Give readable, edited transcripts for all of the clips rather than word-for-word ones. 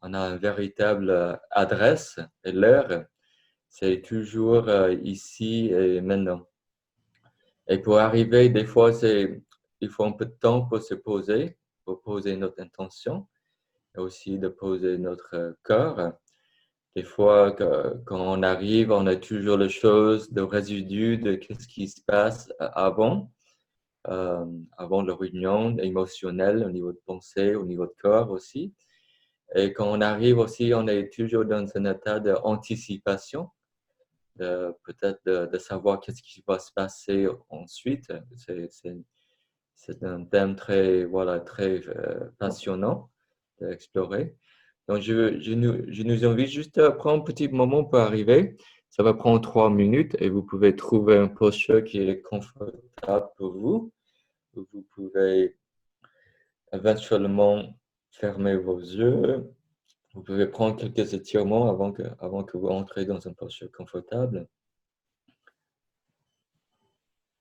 on a une véritable adresse et l'heure, c'est toujours ici et maintenant. Et pour arriver, des fois, il faut un peu de temps pour se poser, pour poser notre intention et aussi de poser notre corps. Des fois, quand on arrive, on a toujours les choses, le résidu de ce qui se passe avant la réunion émotionnelle, au niveau de pensée, au niveau de corps aussi. Et quand on arrive aussi, on est toujours dans un état d'anticipation, peut-être de savoir qu'est-ce qui va se passer ensuite. C'est un thème très, voilà, très passionnant d'explorer. Donc, je nous invite juste à prendre un petit moment pour arriver. Ça va prendre 3 minutes et vous pouvez trouver un posture qui est confortable pour vous. Vous pouvez éventuellement fermer vos yeux. Vous pouvez prendre quelques étirements avant que vous entrez dans une posture confortable.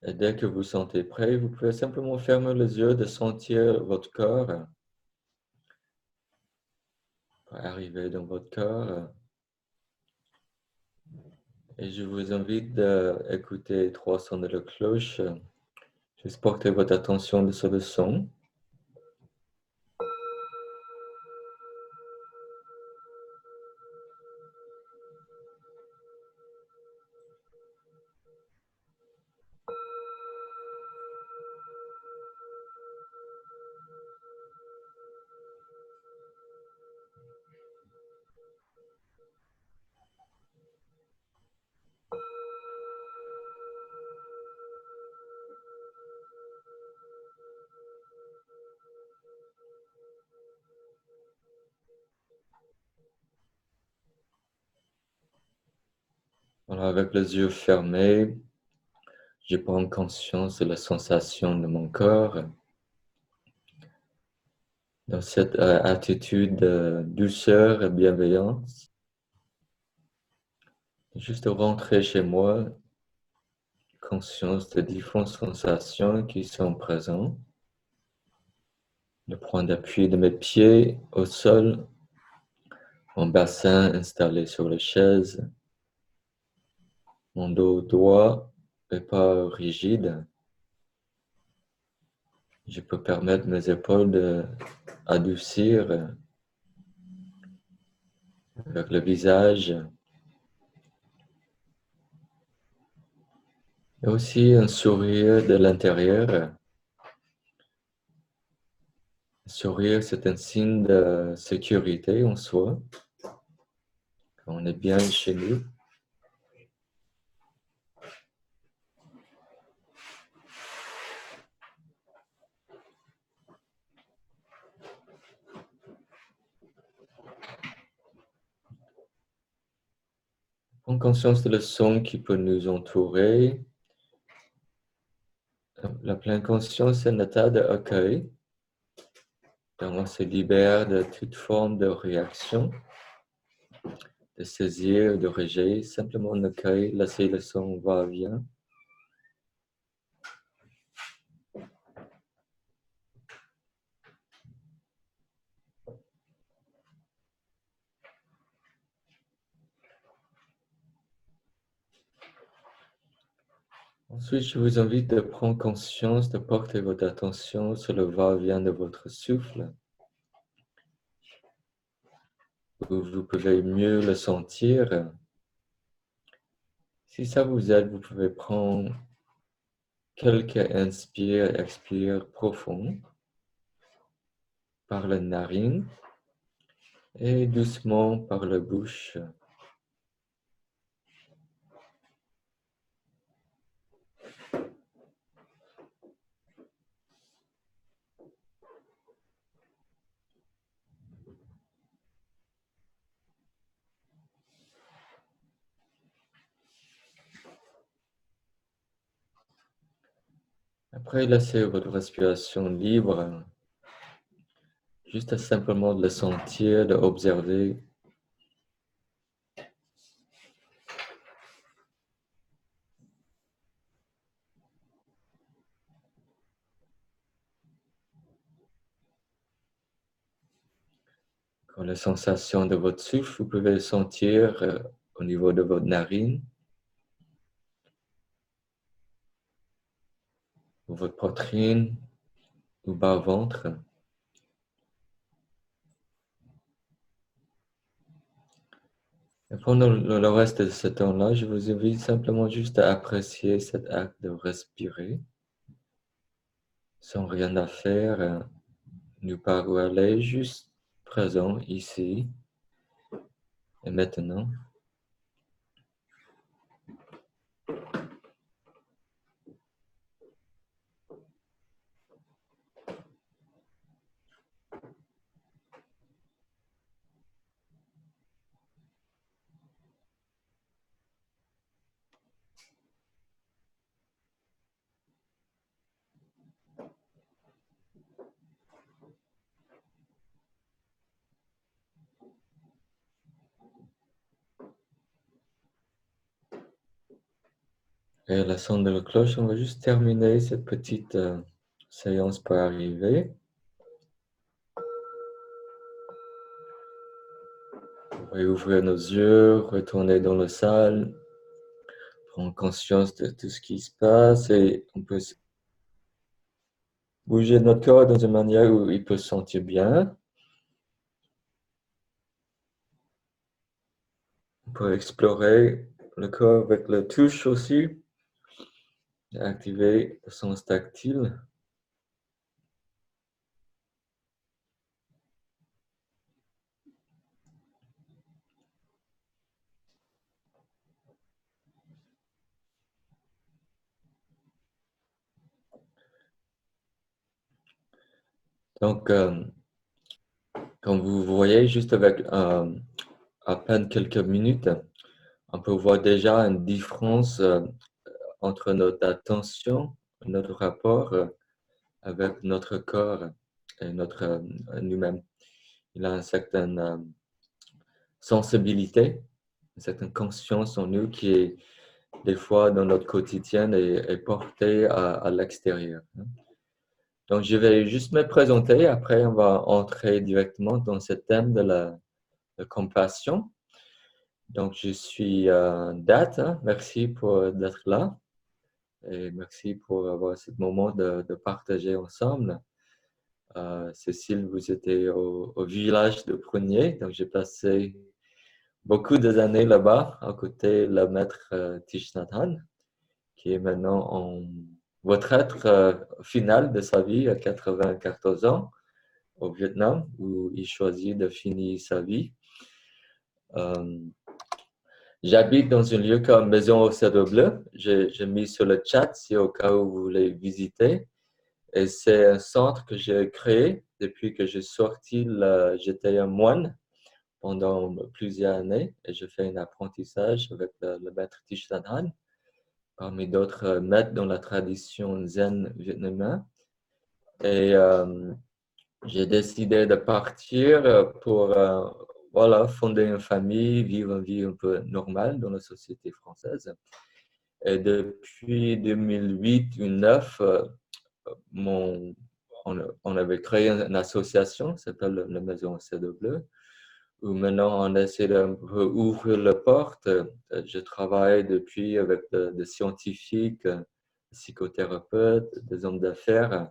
Et dès que vous vous sentez prêt, vous pouvez simplement fermer les yeux, de sentir votre corps, arriver dans votre corps. Et je vous invite d'écouter 3 sons de la cloche. Juste porter votre attention sur le son. Voilà, avec les yeux fermés, je prends conscience de la sensation de mon corps. Dans cette attitude de douceur et bienveillance, juste rentrer chez moi, conscience des différentes sensations qui sont présentes. Le point d'appui de mes pieds au sol, mon bassin installé sur la chaise, mon dos droit et pas rigide. Je peux permettre mes épaules d'adoucir avec le visage. Et aussi un sourire de l'intérieur. Un sourire, c'est un signe de sécurité en soi. Quand on est bien chez nous. Prendre conscience de le son qui peut nous entourer. La pleine conscience est un état d'accueil. Donc on se libère de toute forme de réaction, de saisir, de rejet. Simplement on accueille, laisser le son va-vient. Ensuite, je vous invite de prendre conscience, de porter votre attention sur le va-et-vient de votre souffle. Vous pouvez mieux le sentir. Si ça vous aide, vous pouvez prendre quelques inspires, expires profonds par la narine et doucement par la bouche. Après, laissez votre respiration libre, juste à simplement de le sentir, de observer. Pour la sensation de votre souffle, vous pouvez le sentir au niveau de votre narine, ou votre poitrine, ou bas-ventre. Et pendant le reste de ce temps-là, je vous invite simplement juste à apprécier cet acte de respirer, sans rien à faire, ni par où aller, juste présent ici et maintenant. Et à la sonde de la cloche, on va juste terminer cette petite séance par arriver. On va ouvrir nos yeux, retourner dans la salle, prendre conscience de tout ce qui se passe et on peut bouger notre corps dans une manière où il peut se sentir bien. On peut explorer le corps avec la touche aussi, activer le sens tactile. Donc, comme vous voyez, juste avec à peine quelques minutes, on peut voir déjà une différence entre notre attention, notre rapport avec notre corps et notre nous-mêmes. Il a une certaine sensibilité, une certaine conscience en nous qui est des fois dans notre quotidien est portée à l'extérieur. Donc, je vais juste me présenter. Après, on va entrer directement dans ce thème de la compassion. Donc, je suis Dat. Merci pour d'être là. Et merci pour avoir ce moment de partager ensemble. Cécile, vous étiez au village de Prunier, donc j'ai passé beaucoup d'années là-bas, à côté de le maître Thich Nhat Hanh, qui est maintenant en retraite finale de sa vie à 94 ans au Vietnam, où il choisit de finir sa vie. J'habite dans un lieu comme Maison au Cèdre Bleu. J'ai mis sur le chat si au cas où vous voulez visiter. Et c'est un centre que j'ai créé depuis que j'ai sorti. J'étais un moine pendant plusieurs années et je fais un apprentissage avec le maître Thich Nhat Hanh, parmi d'autres maîtres dans la tradition zen vietnamienne. Et j'ai décidé de partir pour voilà, fonder une famille, vivre une vie un peu normale dans la société française. Et depuis 2008-2009, on avait créé une association qui s'appelle la Maison au Cèdre Bleu, où maintenant on essaie de ouvrir la porte. Je travaille depuis avec des scientifiques, des psychothérapeutes, des hommes d'affaires,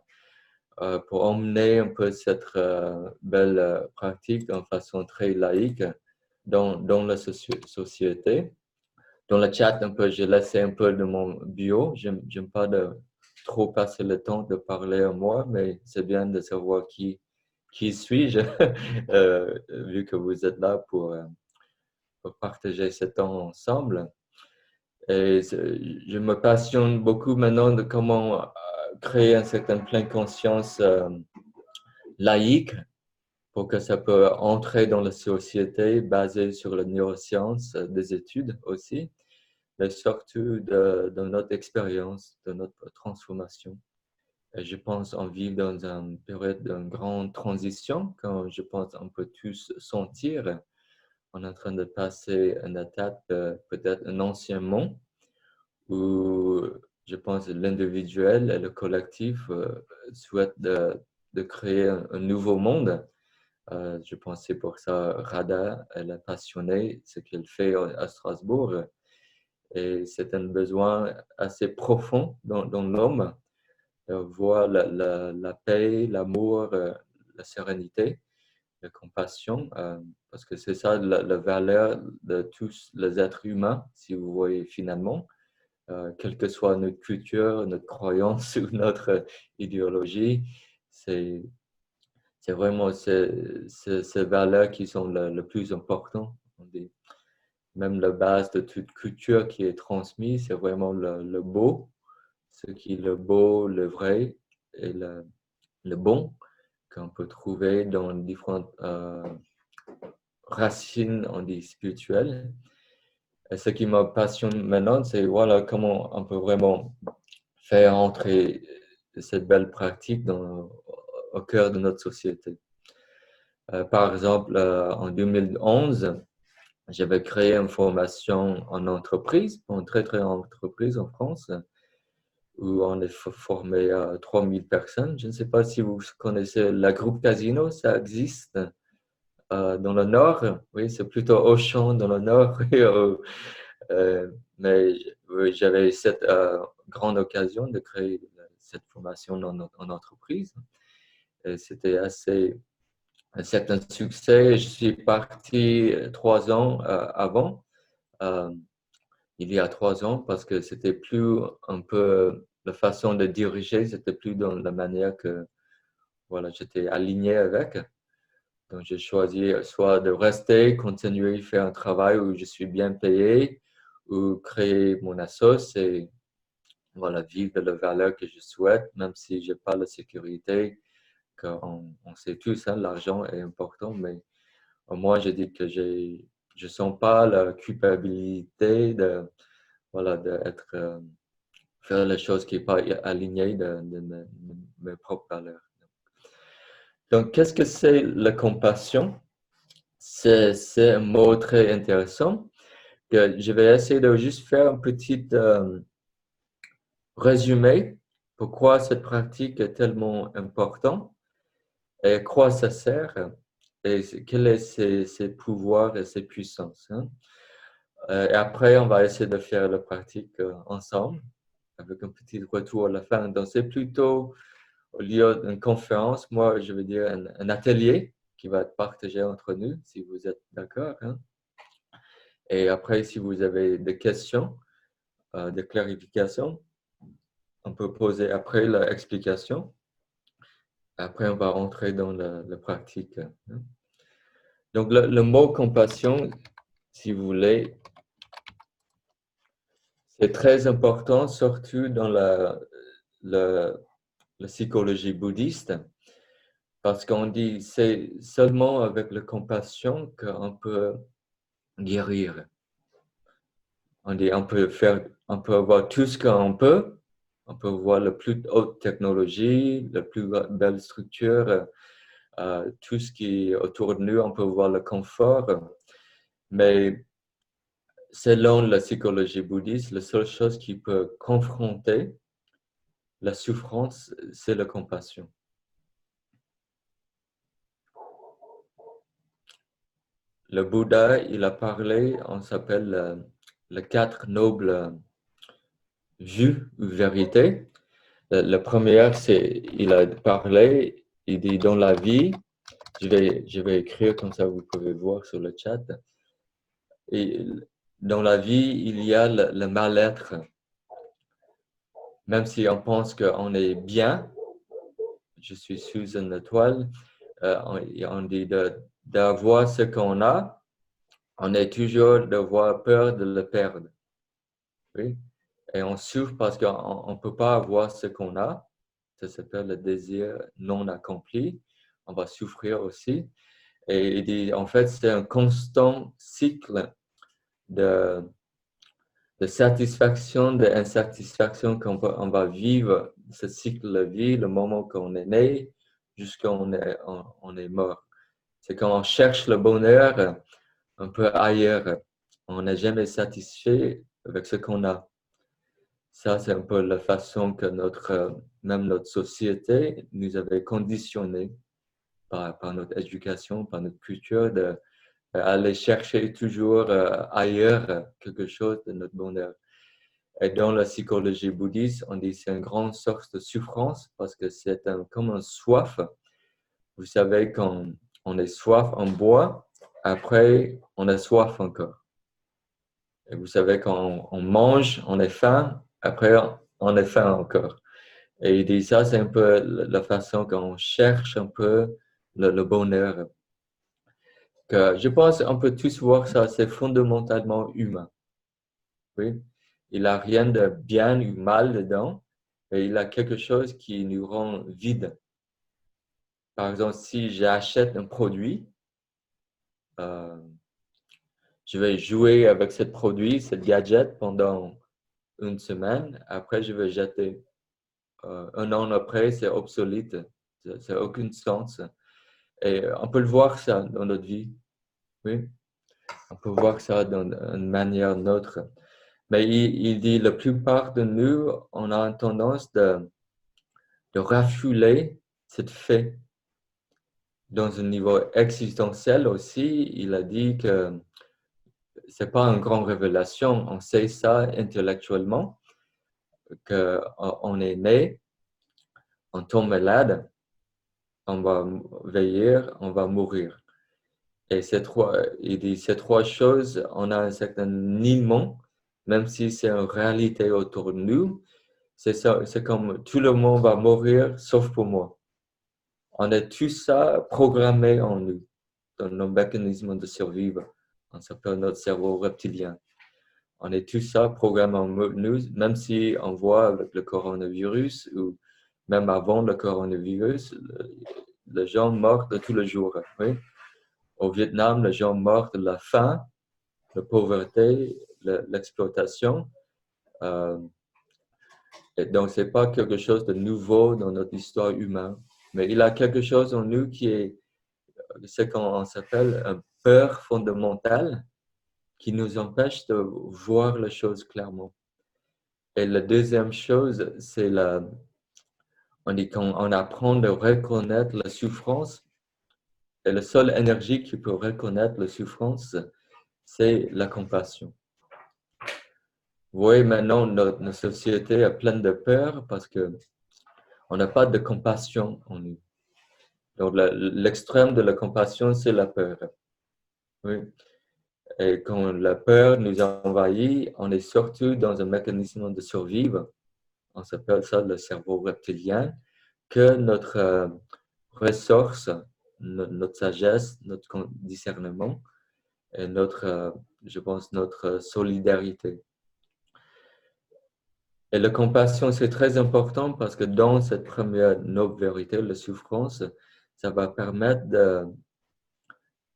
pour emmener un peu cette belle pratique de façon très laïque dans la société. Dans le chat, un peu, j'ai laissé un peu de mon bio. J'aime pas de trop passer le temps de parler à moi, mais c'est bien de savoir qui suis-je, vu que vous êtes là pour partager ce temps ensemble. Et je me passionne beaucoup maintenant de comment créer un certain plein conscience laïque pour que ça peut entrer dans la société basée sur la neuroscience, des études aussi, mais surtout de notre expérience, de notre transformation. Et je pense qu'on vit dans une période d'une grande transition, quand je pense qu'on peut tous sentir. On est en train de passer une étape, peut-être un ancien monde, où je pense l'individuel et le collectif souhaitent de créer un nouveau monde Je pense que c'est pour ça Rada, elle est passionnée, ce qu'elle fait à Strasbourg. Et c'est un besoin assez profond dans l'homme, voir la paix, l'amour, la sérénité, la compassion, parce que c'est ça la valeur de tous les êtres humains, si vous voyez finalement, quelle que soit notre culture, notre croyance ou notre idéologie, c'est vraiment ces valeurs qui sont le plus importantes. Même la base de toute culture qui est transmise, c'est vraiment le beau, ce qui est le beau, le vrai et le bon qu'on peut trouver dans différentes racines, on dit, spirituelles. Et ce qui me passionne maintenant, c'est voilà, comment on peut vraiment faire entrer cette belle pratique au cœur de notre société. Par exemple, en 2011, j'avais créé une formation en entreprise, pour une très très grande entreprise en France, où on est formé à 3000 personnes. Je ne sais pas si vous connaissez la groupe Casino, ça existe dans le nord. Oui, c'est plutôt Auchan dans le nord. Mais oui, j'avais cette grande occasion de créer cette formation en entreprise. Et c'était un certain succès. Je suis parti 3 ans avant. Il y a 3 ans parce que c'était plus un peu la façon de diriger, c'était plus dans la manière que voilà, j'étais aligné avec. Donc, j'ai choisi soit de rester, continuer à faire un travail où je suis bien payé ou créer mon assos et voilà, vivre les valeurs que je souhaite, même si je n'ai pas la sécurité, on sait tous, hein, l'argent est important, mais moi, je dis que je ne sens pas la culpabilité de voilà, d'être, faire les choses qui ne sont pas alignées de mes propres valeurs. Donc, qu'est-ce que c'est la compassion? C'est un mot très intéressant que je vais essayer de juste faire un petit résumé pourquoi cette pratique est tellement importante et à quoi ça sert et quels sont ses pouvoirs et ses puissances. Hein. Et après, on va essayer de faire la pratique ensemble avec un petit retour à la fin. Donc, c'est plutôt au lieu d'une conférence, moi, je veux dire un atelier qui va être partagé entre nous, si vous êtes d'accord. Hein. Et après, si vous avez des questions, des clarifications, on peut poser après l'explication. Après, on va rentrer dans la pratique. Hein. Donc, le mot compassion, si vous voulez, c'est très important, surtout dans la psychologie bouddhiste, parce qu'on dit c'est seulement avec la compassion qu'on peut guérir. On dit on peut avoir tout ce qu'on peut. On peut voir la plus haute technologie, la plus belle structure, tout ce qui est autour de nous, on peut voir le confort. Mais selon la psychologie bouddhiste, la seule chose qui peut confronter la souffrance, c'est la compassion. Le Bouddha, il a parlé, on s'appelle les 4 nobles vues ou vérités. La première, c'est, il a parlé, il dit dans la vie, je vais écrire comme ça, vous pouvez voir sur le chat. Et dans la vie, il y a le mal-être. Même si on pense qu'on est bien, je suis sous une étoile, on dit d'avoir ce qu'on a, on est toujours d'avoir peur de le perdre. Oui? Et on souffre parce qu'on ne peut pas avoir ce qu'on a. Ça s'appelle le désir non accompli. On va souffrir aussi. Et il dit, en fait, c'est un constant cycle de, de satisfaction, d'insatisfaction on va vivre, ce cycle de vie, le moment qu'on est né jusqu'à on est mort. C'est quand on cherche le bonheur un peu ailleurs. On n'est jamais satisfait avec ce qu'on a. Ça, c'est un peu la façon que même notre société nous avait conditionnés. par notre éducation, par notre culture, d'aller chercher toujours ailleurs quelque chose de notre bonheur. Et dans la psychologie bouddhiste, on dit que c'est une grande source de souffrance parce que c'est comme un soif. Vous savez, quand on est soif, on boit, après, on a soif encore. Et vous savez, quand on mange, on est faim, après, on est faim encore. Et il dit ça, c'est un peu la façon qu'on cherche un peu le bonheur. Que je pense qu'on peut tous voir ça, c'est fondamentalement humain. Oui. Il n'a rien de bien ou mal dedans, mais il a quelque chose qui nous rend vide. Par exemple, si j'achète un produit, euh, je vais jouer avec ce produit, ce gadget pendant une semaine. Après, je vais jeter. Un an après, c'est obsolète. Ça n'a aucun sens. Et on peut le voir ça dans notre vie. Oui, on peut voir ça d'une manière neutre. Mais il dit la plupart de nous, on a une tendance de refouler cette fait. Dans un niveau existentiel aussi, il a dit que c'est pas une grande révélation. On sait ça intellectuellement, qu'on est né, on tombe malade, on va vieillir, on va mourir. Et il dit ces trois choses, on a un certain niement, même si c'est une réalité autour de nous. C'est comme tout le monde va mourir sauf pour moi. On a tout ça programmé en nous, dans nos mécanismes de survie. On s'appelle notre cerveau reptilien. On est tout ça programmé en nous, même si on voit avec le coronavirus ou même avant le coronavirus, les gens meurent de tous les jours. Oui? Au Vietnam, les gens meurent de la faim, de la pauvreté, l'exploitation. Euh, et donc, ce n'est pas quelque chose de nouveau dans notre histoire humaine, mais il y a quelque chose en nous qui est ce qu'on s'appelle une peur fondamentale qui nous empêche de voir les choses clairement. Et la deuxième chose, c'est on dit qu'on apprend à reconnaître la souffrance. Et la seule énergie qui peut reconnaître la souffrance, c'est la compassion. Vous voyez, maintenant, notre société est pleine de peur parce qu'on n'a pas de compassion en nous. Donc, l'extrême de la compassion, c'est la peur. Oui. Et quand la peur nous envahit, on est surtout dans un mécanisme de survie. On s'appelle ça le cerveau reptilien, que notre ressource, notre sagesse, notre discernement et je pense, notre solidarité. Et la compassion, c'est très important parce que dans cette première noble vérité, la souffrance, ça va permettre de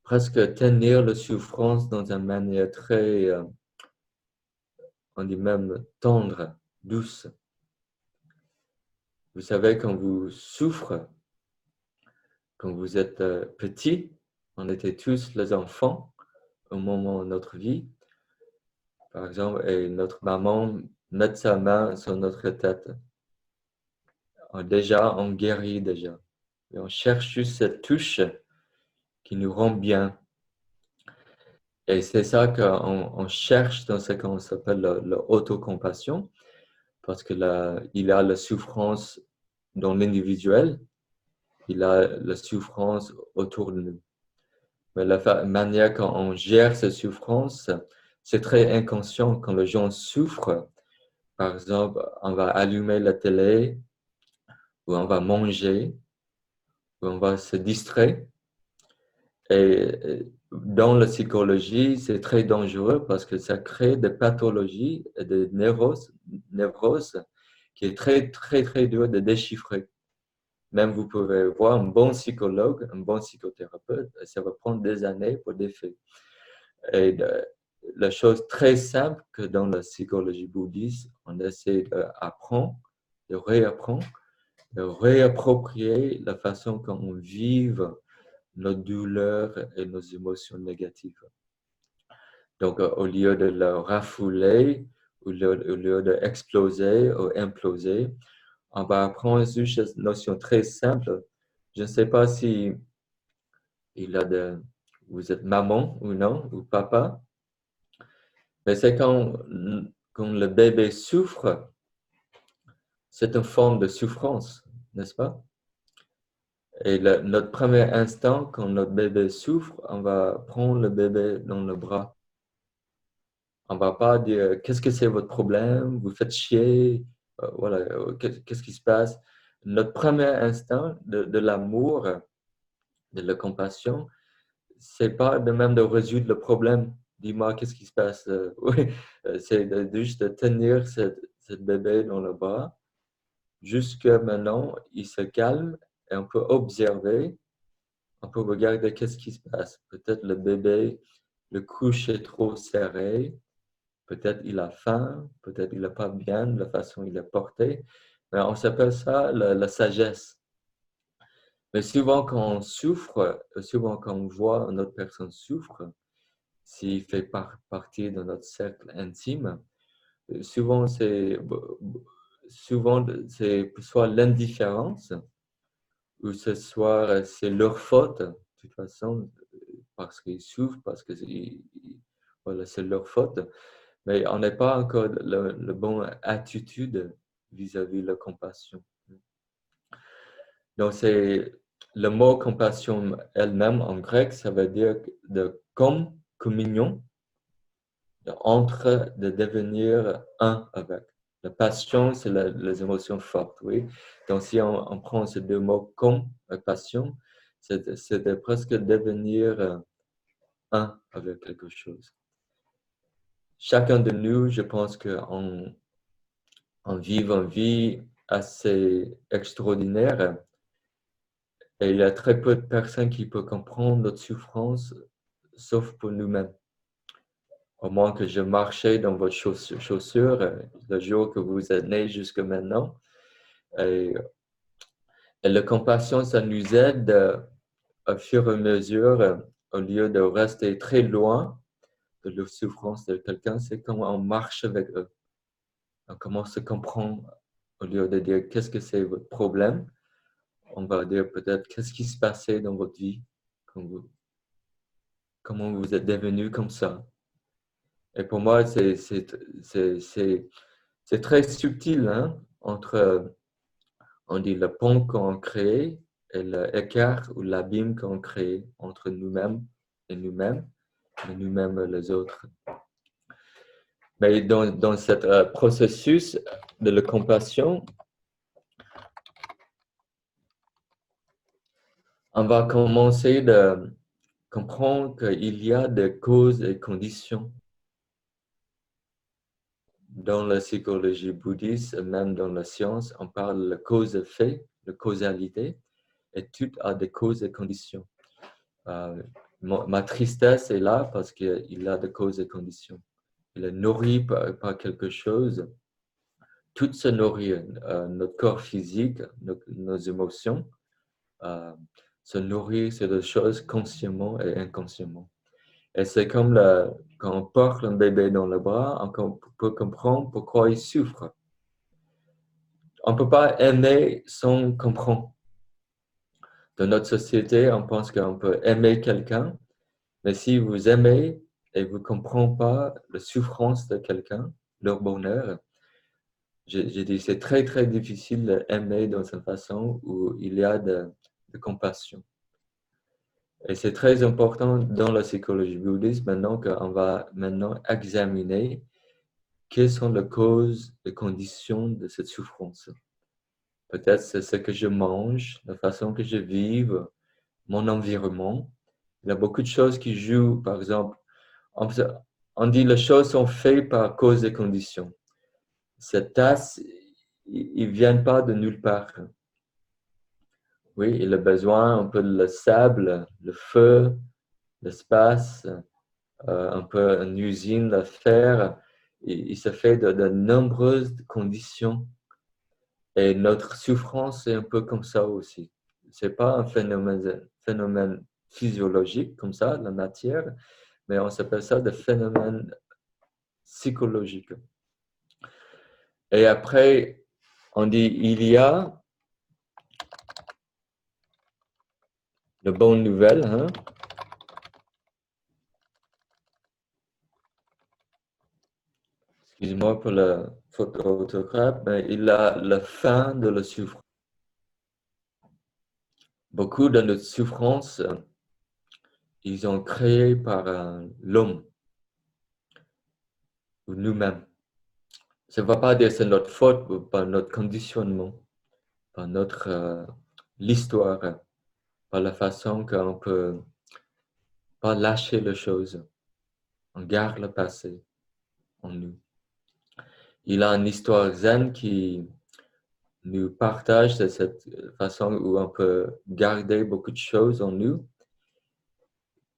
presque tenir la souffrance dans une manière très, on dit même tendre, douce. Vous savez, quand vous souffrez, quand vous êtes petit, on était tous les enfants au moment de notre vie, par exemple, et notre maman met sa main sur notre tête. Déjà, on guérit déjà. Et on cherche juste cette touche qui nous rend bien. Et c'est ça qu'on cherche dans ce qu'on s'appelle l'autocompassion, parce qu'il y a la souffrance dans l'individuel, il a la souffrance autour de nous. Mais la manière qu'on gère cette souffrance, c'est très inconscient. Quand les gens souffrent, par exemple, on va allumer la télé, ou on va manger, ou on va se distraire. Et dans la psychologie, c'est très dangereux parce que ça crée des pathologies et des névroses qui est très, très, très dur de déchiffrer. Même vous pouvez voir un bon psychologue, un bon psychothérapeute, ça va prendre des années pour des faits. Et la chose très simple que dans la psychologie bouddhiste, on essaie d'apprendre, de réapprendre, de réapproprier la façon dont on vive nos douleurs et nos émotions négatives. Donc, au lieu de le rafouler, au lieu d'exploser ou imploser, on va apprendre juste une notion très simple. Je ne sais pas si vous êtes maman ou non, ou papa. Mais c'est quand le bébé souffre, c'est une forme de souffrance, n'est-ce pas? Et notre premier instant, quand notre bébé souffre, on va prendre le bébé dans le bras. On ne va pas dire qu'est-ce que c'est votre problème, vous faites chier, voilà, qu'est-ce qui se passe. Notre premier instant de l'amour, de la compassion, c'est pas de même de résoudre le problème. Dis-moi qu'est-ce qui se passe. Oui, c'est juste de tenir ce bébé dans le bras jusqu'à maintenant, il se calme et on peut observer, on peut regarder qu'est-ce qui se passe. Peut-être le bébé, le couche est trop serré, peut-être il a faim, peut-être il n'est pas bien de la façon il est porté. Mais on s'appelle ça la sagesse. Mais souvent quand on souffre, souvent quand on voit une autre personne souffre, s'il fait partie de notre cercle intime, souvent c'est soit l'indifférence ou ce soit c'est leur faute, de toute façon, parce qu'ils souffrent, parce que voilà, c'est leur faute. Mais on n'est pas encore le bon attitude vis-à-vis de la compassion. Donc, c'est le mot compassion elle-même en grec, ça veut dire de communion, entre de devenir un avec. La passion, c'est les émotions fortes, oui. Donc, si on prend ces deux mots comme passion, c'est de presque devenir un avec quelque chose. Chacun de nous, je pense qu'on vit une vie assez extraordinaire et il y a très peu de personnes qui peuvent comprendre notre souffrance, sauf pour nous-mêmes. Au moins que je marchais dans votre chaussure le jour que vous êtes né jusqu'à maintenant. Et la compassion, ça nous aide au fur et à mesure, au lieu de rester très loin de la souffrance de quelqu'un, c'est quand on marche avec eux. On commence à comprendre, au lieu de dire qu'est-ce que c'est votre problème, on va dire peut-être qu'est-ce qui se passait dans votre vie, comment vous êtes devenu comme ça. Et pour moi, c'est très subtil hein, entre, on dit, le pont qu'on crée et l'écart ou l'abîme qu'on crée entre nous-mêmes et nous-mêmes les autres. Mais dans ce processus de la compassion, on va commencer de comprendre qu'il y a des causes et conditions. Dans la psychologie bouddhiste, même dans la science, on parle de cause-effet, de causalité, et tout a des causes et conditions. Ma tristesse est là parce qu'il a des causes et conditions. Il est nourri par quelque chose. Tout se nourrit, notre corps physique, nos émotions, se nourrit sur des choses consciemment et inconsciemment. Et c'est comme quand on porte un bébé dans le bras, on peut comprendre pourquoi il souffre. On ne peut pas aimer sans comprendre. Dans notre société, on pense qu'on peut aimer quelqu'un, mais si vous aimez et vous ne comprenez pas la souffrance de quelqu'un, leur bonheur, j'ai dit c'est très très difficile d'aimer dans une façon où il y a de compassion. Et c'est très important dans la psychologie bouddhiste maintenant qu'on va maintenant examiner quelles sont les causes, les conditions de cette souffrance. Peut-être c'est ce que je mange, la façon que je vis, mon environnement. Il y a beaucoup de choses qui jouent, par exemple, on dit les choses sont faites par cause et conditions. Cette tasse, ils ne viennent pas de nulle part. Oui, il a besoin un peu de le sable, le feu, l'espace, un peu une usine, le fer. Il se fait de nombreuses conditions. Et notre souffrance est un peu comme ça aussi. Ce n'est pas un phénomène physiologique comme ça, la matière, mais on s'appelle ça des phénomènes psychologiques. Et après, on dit il y a de bonnes nouvelles. Hein? Excuse-moi pour la faute d'orthographe, mais il a la fin de la souffrance. Beaucoup de notre souffrance, ils ont créé par l'homme ou nous-mêmes. Ça ne va pas dire que c'est notre faute ou par notre conditionnement, par notre l'histoire, par la façon qu'on peut pas lâcher les choses. On garde le passé en nous. Il a une histoire zen qui nous partage de cette façon où on peut garder beaucoup de choses en nous.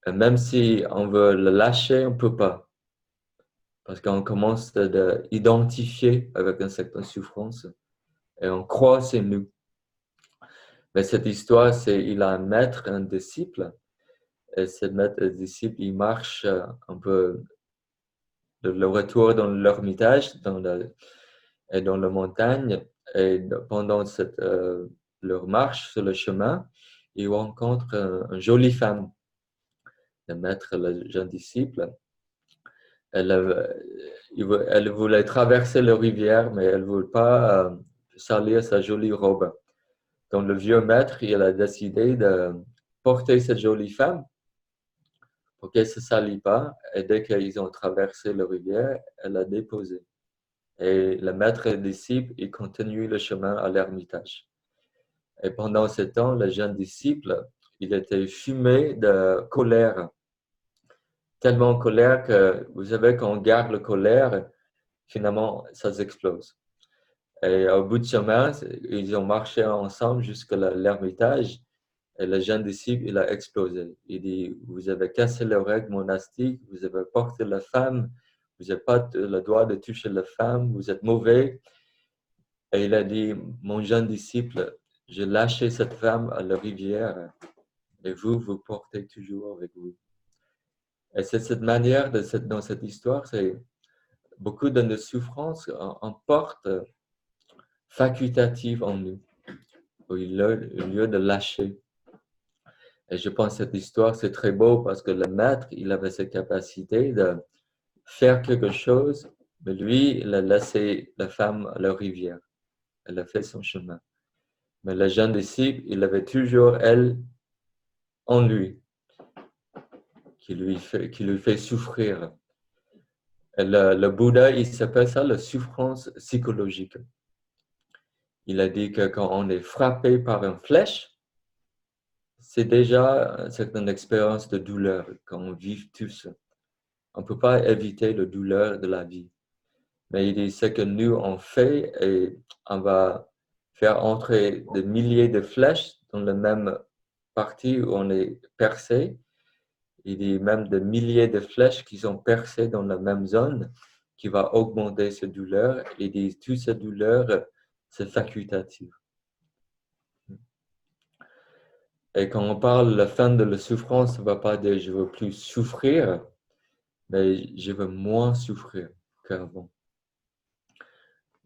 Et même si on veut le lâcher, on ne peut pas. Parce qu'on commence à identifier avec une certaine souffrance et on croit c'est nous. Mais cette histoire, c'est il a un maître, un disciple. Et ce maître et disciple, il marche un peu le retour dans l'ermitage, dans la montagne. Et pendant leur marche sur le chemin, ils rencontrent une jolie femme, le maître, le jeune disciple. Elle voulait traverser la rivière, mais elle ne voulait pas salir sa jolie robe. Donc le vieux maître, il a décidé de porter cette jolie femme pour qu'elle ne se salit pas. Et dès qu'ils ont traversé la rivière, elle l'a déposée. Et le maître et le disciple, ils continuent le chemin à l'ermitage. Et pendant ce temps, le jeune disciple, il était fumé de colère. Tellement en colère que, vous savez, quand on garde la colère, finalement, ça explose. Et au bout de chemin, ils ont marché ensemble jusqu'à l'ermitage. Et le jeune disciple, il a explosé. Il dit, vous avez cassé les règles monastiques, vous avez porté la femme, vous n'avez pas le droit de toucher la femme, vous êtes mauvais. Et il a dit, mon jeune disciple, j'ai lâché cette femme à la rivière et vous portez toujours avec vous. Et c'est cette manière, dans cette histoire, c'est beaucoup de nos souffrances en portent facultative en nous, au lieu de lâcher. Et je pense que cette histoire, c'est très beau parce que le maître, il avait cette capacité de faire quelque chose, mais lui, il a laissé la femme à la rivière. Elle a fait son chemin. Mais le jeune disciple, il avait toujours elle en lui, qui lui fait souffrir. Et le Bouddha, il s'appelle ça la souffrance psychologique. Il a dit que quand on est frappé par une flèche, c'est déjà une expérience de douleur qu'on vit tous. On ne peut pas éviter la douleur de la vie. Mais il dit ce que nous on fait et on va faire entrer des milliers de flèches dans la même partie où on est percé. Il dit même des milliers de flèches qui sont percées dans la même zone qui va augmenter cette douleur. Il dit toute cette douleur, c'est facultatif. Et quand on parle de la fin de la souffrance, ça ne va pas dire je ne veux plus souffrir, mais je veux moins souffrir qu'avant.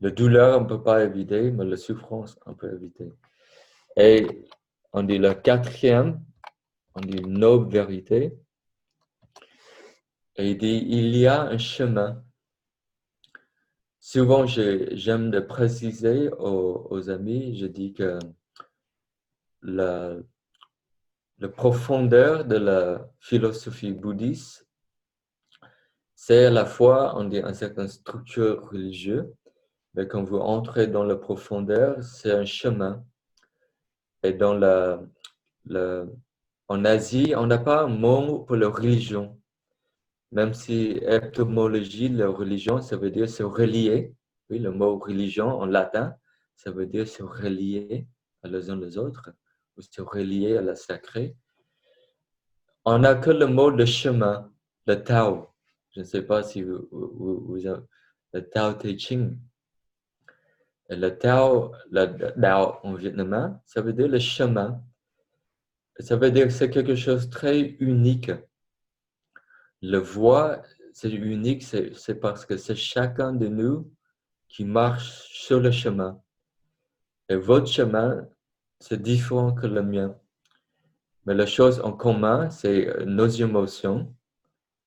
La douleur, on ne peut pas éviter, mais la souffrance, on peut éviter. Et on dit le quatrième, on dit noble vérité. Et il dit, il y a un chemin. Souvent, j'aime de préciser aux amis, je dis que la profondeur de la philosophie bouddhiste, c'est à la fois, on dit, une certaine structure religieuse, mais quand vous entrez dans la profondeur, c'est un chemin. Et en Asie, on n'a pas un mot pour la religion. Même si étymologie, la religion, ça veut dire se relier. Oui, le mot religion en latin, ça veut dire se relier à les uns les autres, ou se relier à la sacrée. On n'a que le mot de chemin, le Tao. Je ne sais pas si vous avez le Tao Te Ching. Et le Tao, le Dao en vietnamien, ça veut dire le chemin. Ça veut dire que c'est quelque chose de très unique. Le voie, c'est unique, c'est parce que c'est chacun de nous qui marche sur le chemin. Et votre chemin, c'est différent que le mien. Mais la chose en commun, c'est nos émotions.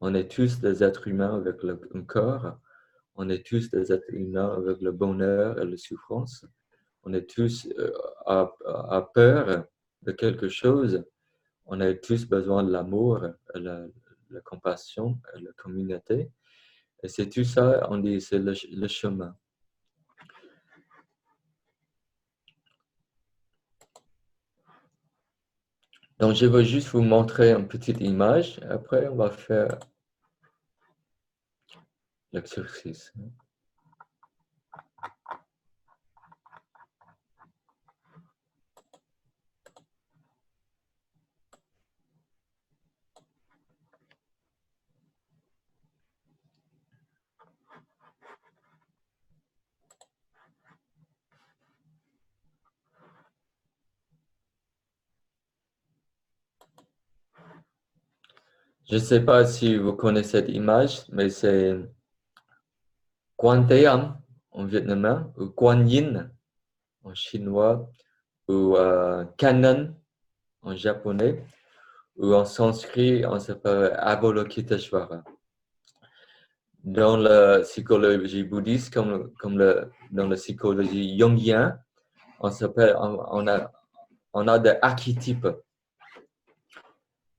On est tous des êtres humains avec un corps. On est tous des êtres humains avec le bonheur et la souffrance. On est tous à peur de quelque chose. On a tous besoin de l'amour, la compassion, la communauté. Et c'est tout ça, on dit, c'est le chemin. Donc, je vais juste vous montrer une petite image. Après, on va faire l'exercice. Je ne sais pas si vous connaissez cette image, mais c'est Quan Tế Âm en vietnamien, ou Quan Yin en chinois, ou Kannon en japonais, ou en sanskrit, on s'appelle Avalokiteshvara. Dans la psychologie bouddhiste, comme dans la psychologie jungienne, on a des archétypes.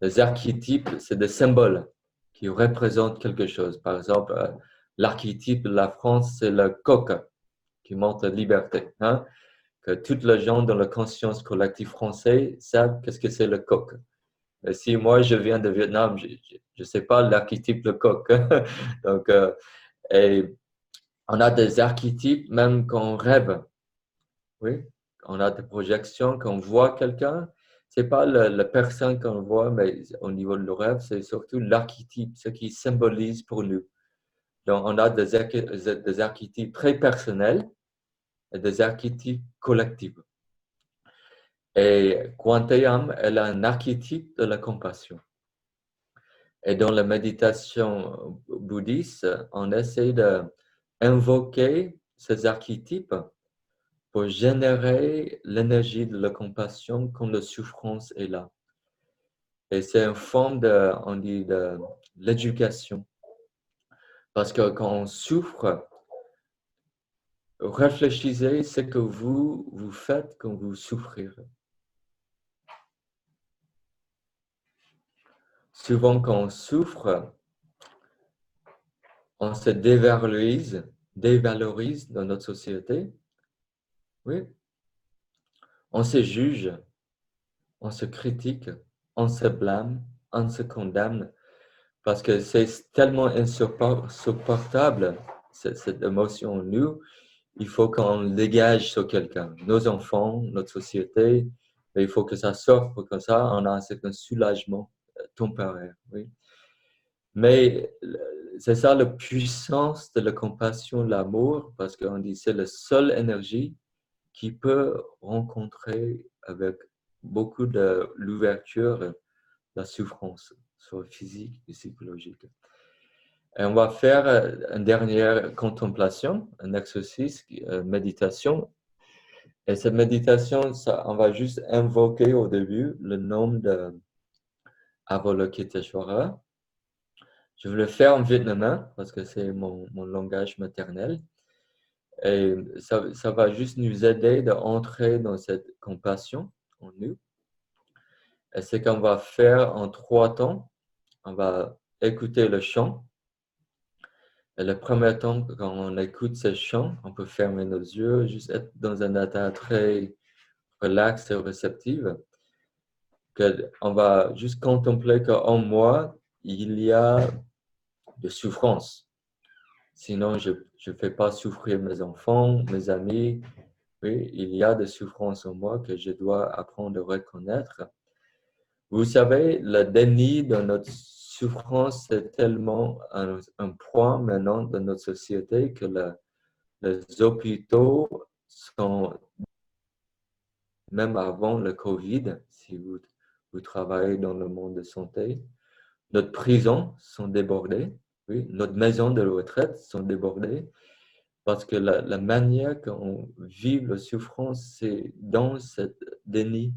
Les archétypes, c'est des symboles qui représentent quelque chose. Par exemple, l'archétype de la France, c'est le coq qui montre la liberté. Hein? Que toutes les gens dans la conscience collective française savent qu'est-ce que c'est le coq. Mais si moi, je viens de Vietnam, je ne sais pas l'archétype le coq. Donc, et on a des archétypes même quand on rêve. Oui, on a des projections, quand on voit quelqu'un, c'est pas la personne qu'on voit, mais au niveau de le rêve, c'est surtout l'archétype, ce qui symbolise pour nous. Donc, on a des archétypes très personnels et des archétypes collectifs. Et Quantayam, elle a un archétype de la compassion. Et dans la méditation bouddhiste, on essaie d'invoquer ces archétypes pour générer l'énergie de la compassion quand la souffrance est là. Et c'est une forme on dit, de l'éducation. Parce que quand on souffre, réfléchissez ce que vous faites quand vous souffrez. Souvent, quand on souffre, on se dévalorise dans notre société. Oui. On se juge, on se critique, on se blâme, on se condamne. Parce que c'est tellement insupportable, cette émotion en nous, il faut qu'on dégage sur quelqu'un, nos enfants, notre société, mais il faut que ça sorte, pour que ça, on a un certain soulagement temporaire. Oui. Mais c'est ça la puissance de la compassion, l'amour, parce qu'on dit c'est la seule énergie qui peut rencontrer avec beaucoup de l'ouverture la souffrance, soit physique et psychologique. Et on va faire une dernière contemplation, un exercice, méditation. Et cette méditation, on va juste invoquer au début le nom de Avalokiteshvara. Je vais le faire en vietnamien parce que c'est mon langage maternel. Et ça va juste nous aider d'entrer dans cette compassion en nous. Et c'est qu'on va faire en 3 temps. On va écouter le chant. Et le premier temps, quand on écoute ce chant, on peut fermer nos yeux, juste être dans un état très relax et réceptif. On va juste contempler qu'en moi, il y a de souffrance. Sinon, je ne fais pas souffrir mes enfants, mes amis. Oui, il y a de souffrance en moi que je dois apprendre à reconnaître. Vous savez, le déni de notre souffrance, c'est tellement un point maintenant de notre société que les hôpitaux sont, même avant le Covid, si vous travaillez dans le monde de santé, notre prisons sont débordées, oui, notre maisons de retraite sont débordées, parce que la manière qu'on vit la souffrance, c'est dans ce déni.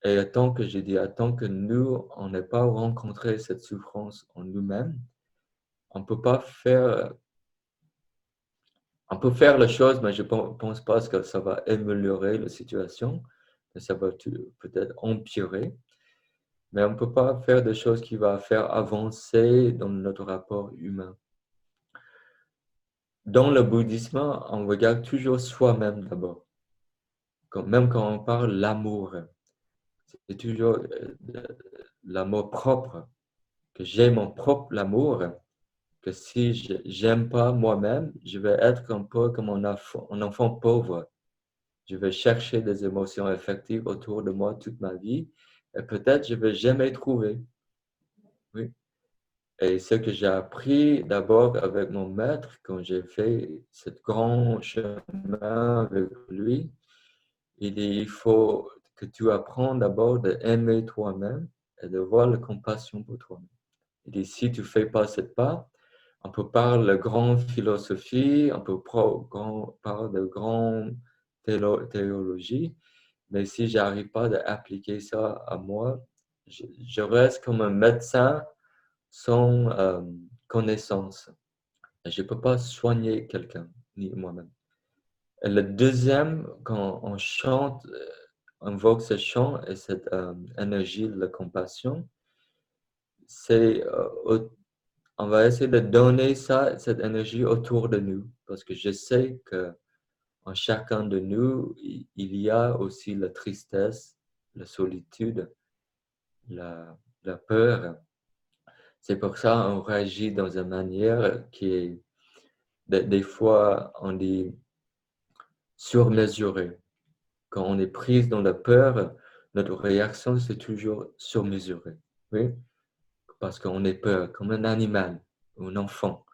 Et tant que j'ai dit, tant que nous, on n'a pas rencontré cette souffrance en nous-mêmes, on peut pas faire, on peut faire les choses, mais je ne pense pas que ça va améliorer la situation, mais ça va peut-être empirer. Mais on ne peut pas faire des choses qui vont faire avancer dans notre rapport humain. Dans le bouddhisme, on regarde toujours soi-même d'abord. Même quand on parle de l'amour, c'est toujours l'amour propre, que j'ai mon propre amour, que si je n'aime pas moi-même, je vais être un peu comme un enfant pauvre. Je vais chercher des émotions affectives autour de moi toute ma vie et peut-être je ne vais jamais trouver. Oui. Et ce que j'ai appris d'abord avec mon maître, quand j'ai fait ce grand chemin avec lui, il dit, il faut que tu apprennes d'abord d'aimer toi-même et de voir la compassion pour toi-même. Il dit, si tu ne fais pas ce pas, on peut parler de grande philosophie, on peut parler de grande théologie, mais si je n'arrive pas à appliquer ça à moi, je reste comme un médecin sans connaissance. Je ne peux pas soigner quelqu'un, ni moi-même. Et le deuxième, quand on chante, on invoque ce chant et cette énergie de la compassion, c'est on va essayer de donner ça, cette énergie autour de nous, parce que je sais que en chacun de nous, il y a aussi la tristesse, la solitude, la peur. C'est pour ça qu'on réagit dans une manière qui est, des fois, on dit surmesurée. Quand on est pris dans la peur, notre réaction, c'est toujours surmesurée. Oui? Parce qu'on est peur, comme un animal, ou un enfant,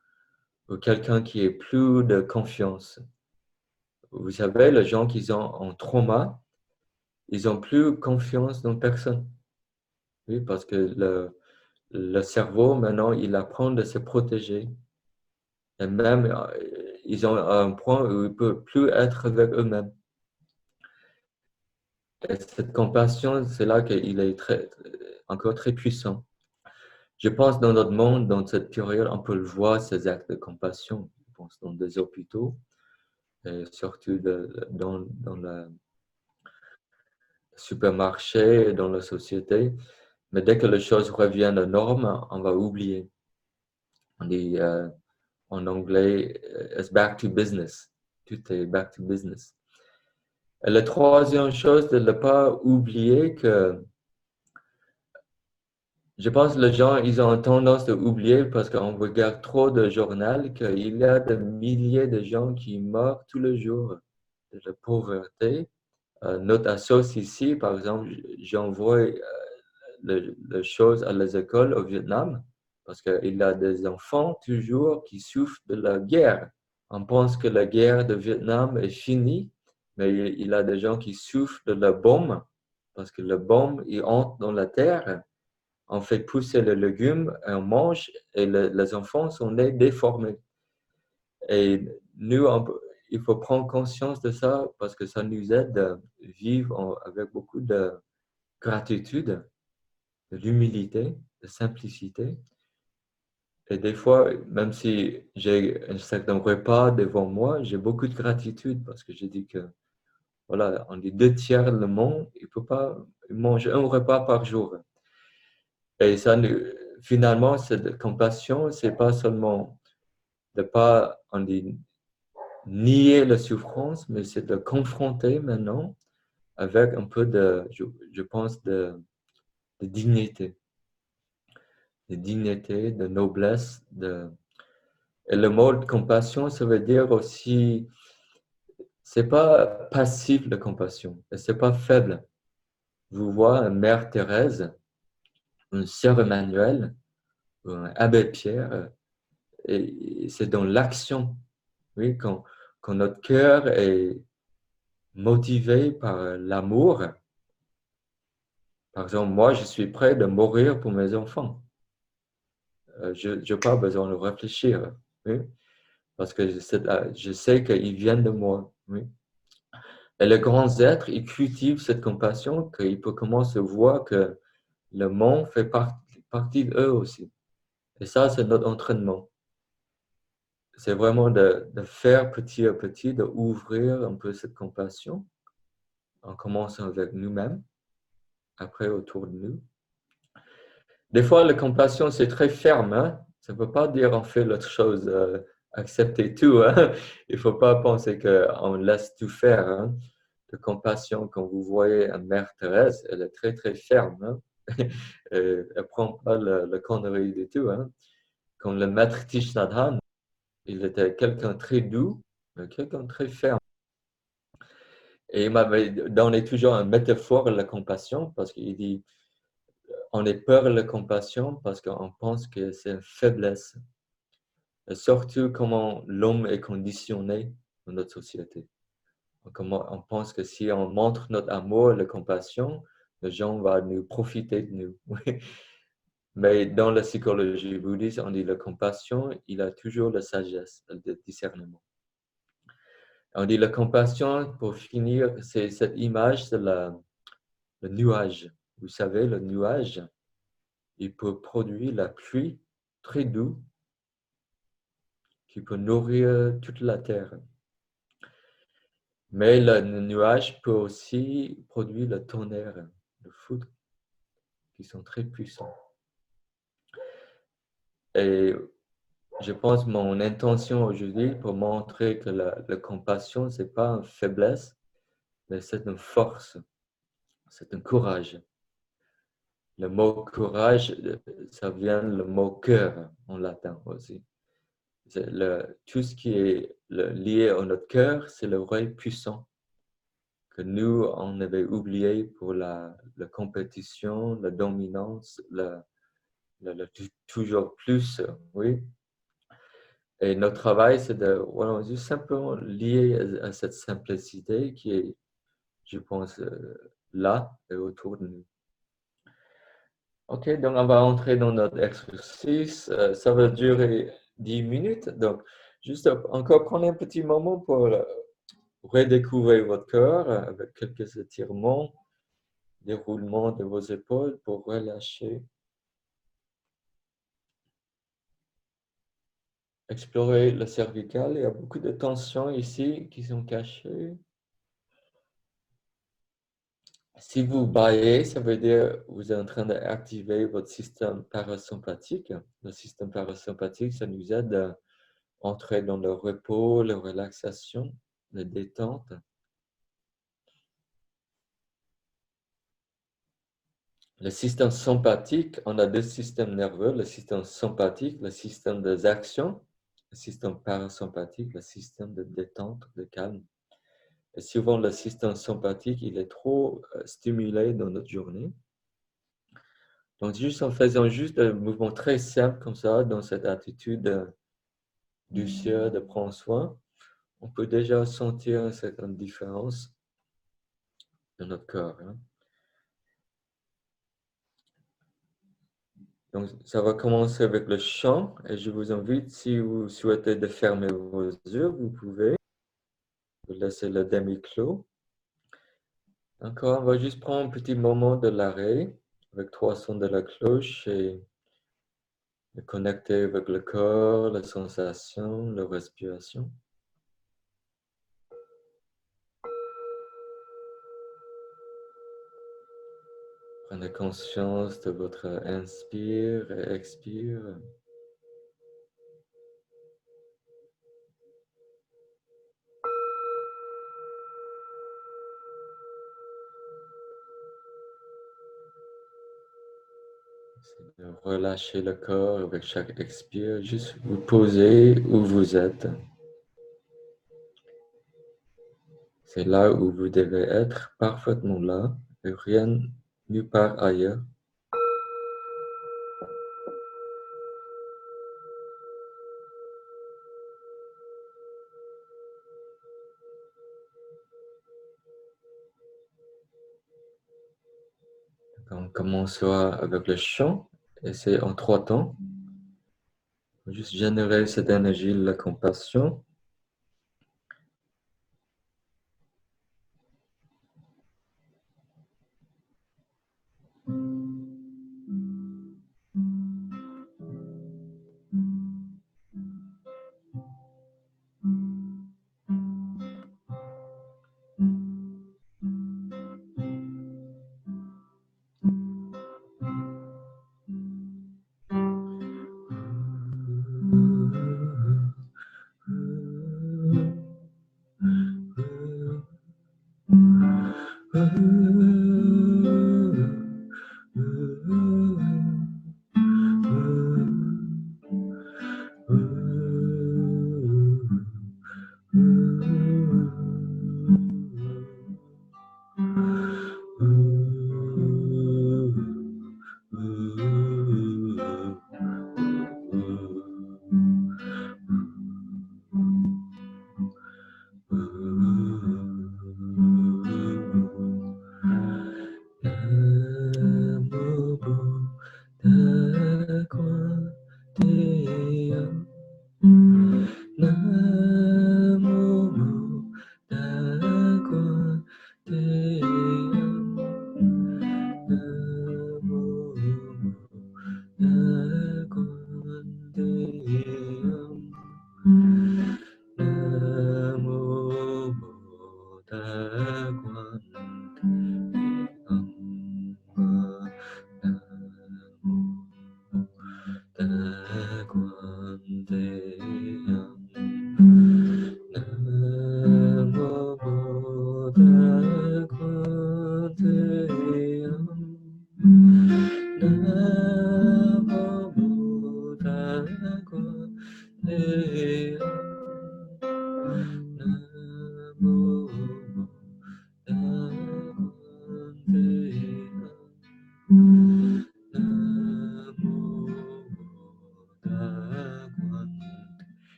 ou quelqu'un qui a plus de confiance. Vous savez, les gens qui ont un trauma, ils n'ont plus confiance dans personne. Oui, parce que le cerveau, maintenant, il apprend de se protéger. Et même, ils ont un point où ils ne peuvent plus être avec eux-mêmes. Et cette compassion, c'est là qu'il est encore très puissant. Je pense dans notre monde, dans cette période, on peut le voir, ces actes de compassion. Je pense dans des hôpitaux, et surtout dans le supermarché, dans la société. Mais dès que les choses reviennent aux normes, on va oublier. On dit en anglais, it's back to business. Tout est back to business. Et la troisième chose, de ne pas oublier que je pense que les gens, ils ont tendance à oublier parce qu'on regarde trop de journaux qu'il y a des milliers de gens qui meurent tous les jours de la pauvreté. Notre assoce ici, par exemple, j'envoie les choses à les écoles au Vietnam parce qu'il y a des enfants toujours qui souffrent de la guerre. On pense que la guerre de Vietnam est finie, mais il y a des gens qui souffrent de la bombe parce que la bombe, il entre dans la terre, on fait pousser les légumes, on mange et les enfants sont nés déformés. Et nous, il faut prendre conscience de ça parce que ça nous aide à vivre avec beaucoup de gratitude, de l'humilité, de simplicité. Et des fois, même si j'ai un certain repas devant moi, j'ai beaucoup de gratitude parce que je dis que, voilà, on dit 2 tiers du monde, il ne peut pas manger un repas par jour. Et ça, finalement, cette compassion, ce n'est pas seulement de ne pas, on dit, nier la souffrance, mais c'est de confronter maintenant avec un peu je pense, de dignité. De dignité, de noblesse. Et le mot de compassion, ça veut dire aussi, c'est pas passif la compassion, et c'est pas faible. Vous voyez, Mère Thérèse, une sœur Emmanuel, un abbé Pierre, et c'est dans l'action. Oui, quand notre cœur est motivé par l'amour, par exemple, moi, je suis prêt de mourir pour mes enfants. Je n'ai pas besoin de réfléchir, oui, parce que je sais qu'ils viennent de moi. Oui. Et les grands êtres, ils cultivent cette compassion, qu'ils peuvent commencer à voir que le monde fait partie d'eux aussi. Et ça, c'est notre entraînement. C'est vraiment de faire petit à petit, d'ouvrir un peu cette compassion, en commençant avec nous-mêmes, après autour de nous. Des fois, la compassion, c'est très ferme. Hein? Ça ne veut pas dire on fait l'autre chose, accepter tout. Hein? Il ne faut pas penser qu'on laisse tout faire. Hein? La compassion, quand vous voyez une Mère Thérèse, elle est très, très ferme. Hein? Elle ne prend pas la connerie du tout. Hein? Comme le maître Thich Nhat Hanh, il était quelqu'un de très doux, mais quelqu'un de très ferme. Et il m'avait donné toujours une métaphore de la compassion, parce qu'il dit, on est peur de la compassion parce qu'on pense que c'est une faiblesse. Et surtout comment l'homme est conditionné dans notre société. Comment on pense que si on montre notre amour et la compassion, les gens vont nous profiter de nous. Mais dans la psychologie bouddhiste, on dit la compassion, il a toujours la sagesse, le discernement. On dit la compassion, pour finir, c'est cette image de le nuage. Vous savez, le nuage, il peut produire la pluie très douce qui peut nourrir toute la terre. Mais le nuage peut aussi produire le tonnerre, le foudre, qui sont très puissants. Et je pense que mon intention aujourd'hui pour montrer que la compassion, ce n'est pas une faiblesse, mais c'est une force, c'est un courage. Le mot courage, ça vient du mot cœur en latin aussi. Tout ce qui est lié à notre cœur, c'est l'oreille puissant que nous, on avait oublié pour la compétition, la dominance, toujours plus, oui. Et notre travail, c'est de juste simplement lier à cette simplicité qui est, je pense, là et autour de nous. OK, donc on va entrer dans notre exercice. Ça va durer 10 minutes. Donc, juste encore prendre un petit moment pour redécouvrir votre corps avec quelques étirements, déroulement de vos épaules pour relâcher. Explorer le cervical. Il y a beaucoup de tensions ici qui sont cachées. Si vous baillez, ça veut dire que vous êtes en train d'activer votre système parasympathique. Le système parasympathique, ça nous aide à entrer dans le repos, la relaxation, la détente. Le système sympathique, on a deux systèmes nerveux, le système sympathique, le système des actions, le système parasympathique, le système de détente, de calme. Et souvent, le système sympathique, il est trop stimulé dans notre journée. Donc, juste en faisant juste un mouvement très simple comme ça, dans cette attitude douceur, de prendre soin, on peut déjà sentir une certaine différence dans notre corps. Hein. Donc, ça va commencer avec le chant et je vous invite, si vous souhaitez de fermer vos yeux, vous pouvez. Vous laissez le demi-clos. Encore, on va juste prendre un petit moment de l'arrêt avec 3 sons de la cloche et connecter avec le corps, la sensation, la respiration. Prenez conscience de votre inspire et expire. C'est de relâcher le corps avec chaque expire, juste vous poser où vous êtes. C'est là où vous devez être, parfaitement là, et rien nulle part ailleurs. On commencera avec le chant, et c'est en 3 temps. Juste générer cette énergie de la compassion.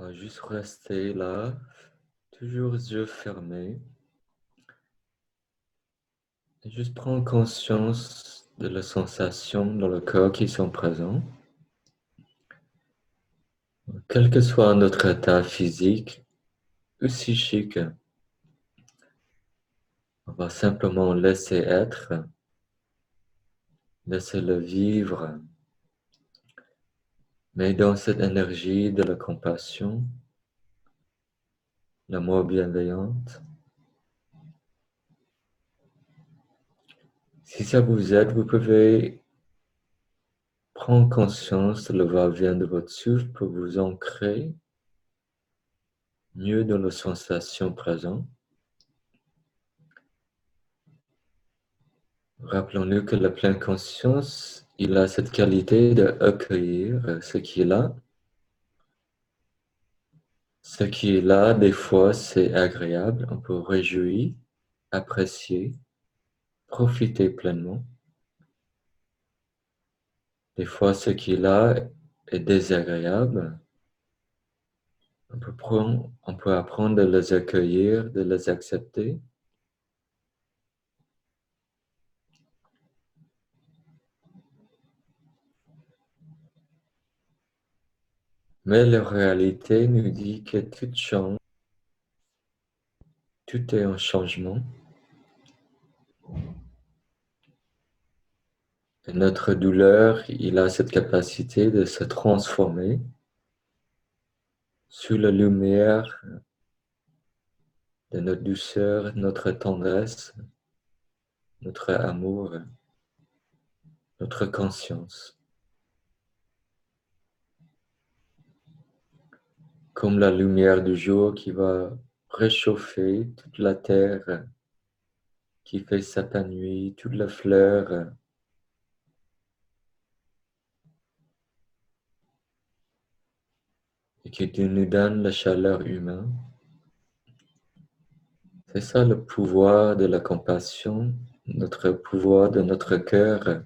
On va juste rester là, toujours les yeux fermés, et juste prendre conscience de la sensation dans le corps qui sont présents. Quel que soit notre état physique ou psychique, on va simplement laisser être, laisser le vivre, mais dans cette énergie de la compassion, l'amour bienveillante. Si ça vous aide, vous pouvez prendre conscience de le va-et-vient de votre souffle pour vous ancrer mieux dans la sensation présente. Rappelons-nous que la pleine conscience, il a cette qualité d'accueillir ce qui est là. Ce qui est là, des fois, c'est agréable, on peut réjouir, apprécier, profiter pleinement. Des fois, ce qui est là est désagréable. On peut apprendre de les accueillir, de les accepter. Mais la réalité nous dit que tout change, tout est en changement. Et notre douleur, il a cette capacité de se transformer sous la lumière de notre douceur, notre tendresse, notre amour, notre conscience. Comme la lumière du jour qui va réchauffer toute la terre, qui fait s'épanouir toutes les fleurs, et qui nous donne la chaleur humaine. C'est ça le pouvoir de la compassion, notre pouvoir de notre cœur,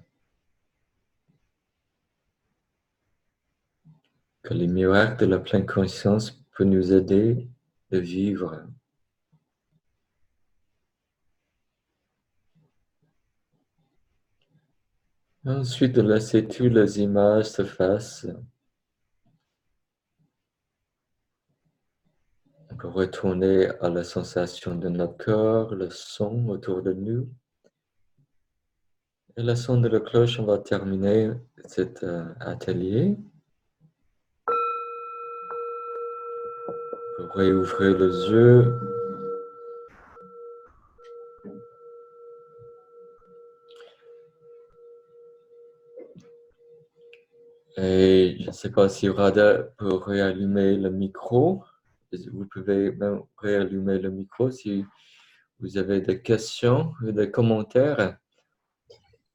que les miracles de la pleine conscience peuvent nous aider de vivre. Ensuite, laissez toutes les images se fassent. On peut retourner à la sensation de notre corps, le son autour de nous. Et le son de la cloche, on va terminer cet atelier. Vous réouvrez les yeux. Et je ne sais pas si Rada peut réallumer le micro. Vous pouvez même réallumer le micro si vous avez des questions ou des commentaires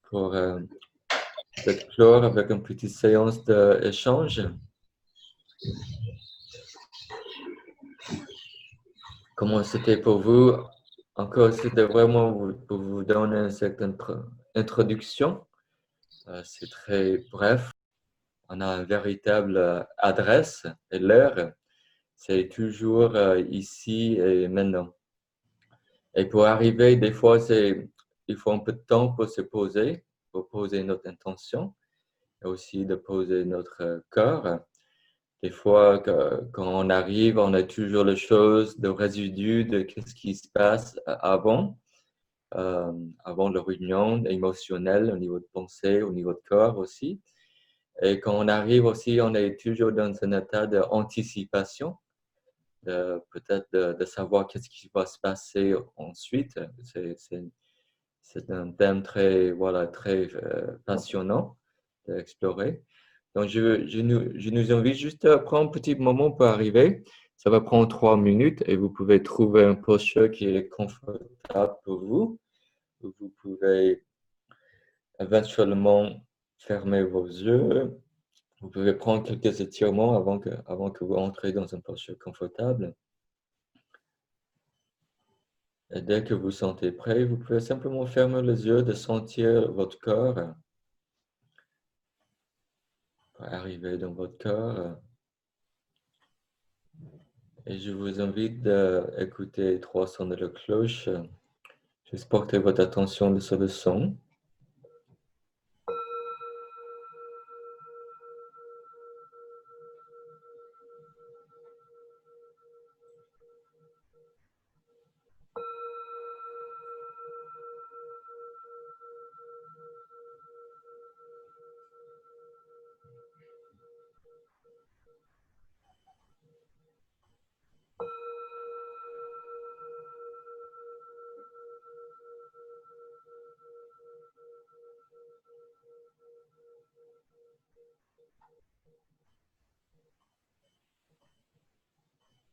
pour peut-être clore avec une petite séance d'échange. Comment c'était pour vous? Encore, c'était vraiment pour vous donner une certaine introduction. C'est très bref. On a une véritable adresse et l'heure, c'est toujours ici et maintenant. Et pour arriver, des fois, il faut un peu de temps pour se poser, pour poser notre intention et aussi de poser notre corps. Des fois, quand on arrive, on a toujours les choses, le résidu de ce qui se passe avant la réunion émotionnelle, au niveau de pensée, au niveau de corps aussi. Et quand on arrive aussi, on est toujours dans un état d'anticipation, peut-être de savoir qu'est-ce qui va se passer ensuite. C'est un thème très, voilà, très passionnant d'explorer. Donc, je nous invite juste à prendre un petit moment pour arriver. Ça va prendre 3 minutes et vous pouvez trouver un posture qui est confortable pour vous. Vous pouvez éventuellement fermer vos yeux. Vous pouvez prendre quelques étirements avant que vous entrez dans une posture confortable. Et dès que vous sentez prêt, vous pouvez simplement fermer les yeux, de sentir votre corps, arriver dans votre corps. Et je vous invite d'écouter 3 sons de la cloche. Juste portez votre attention sur le son.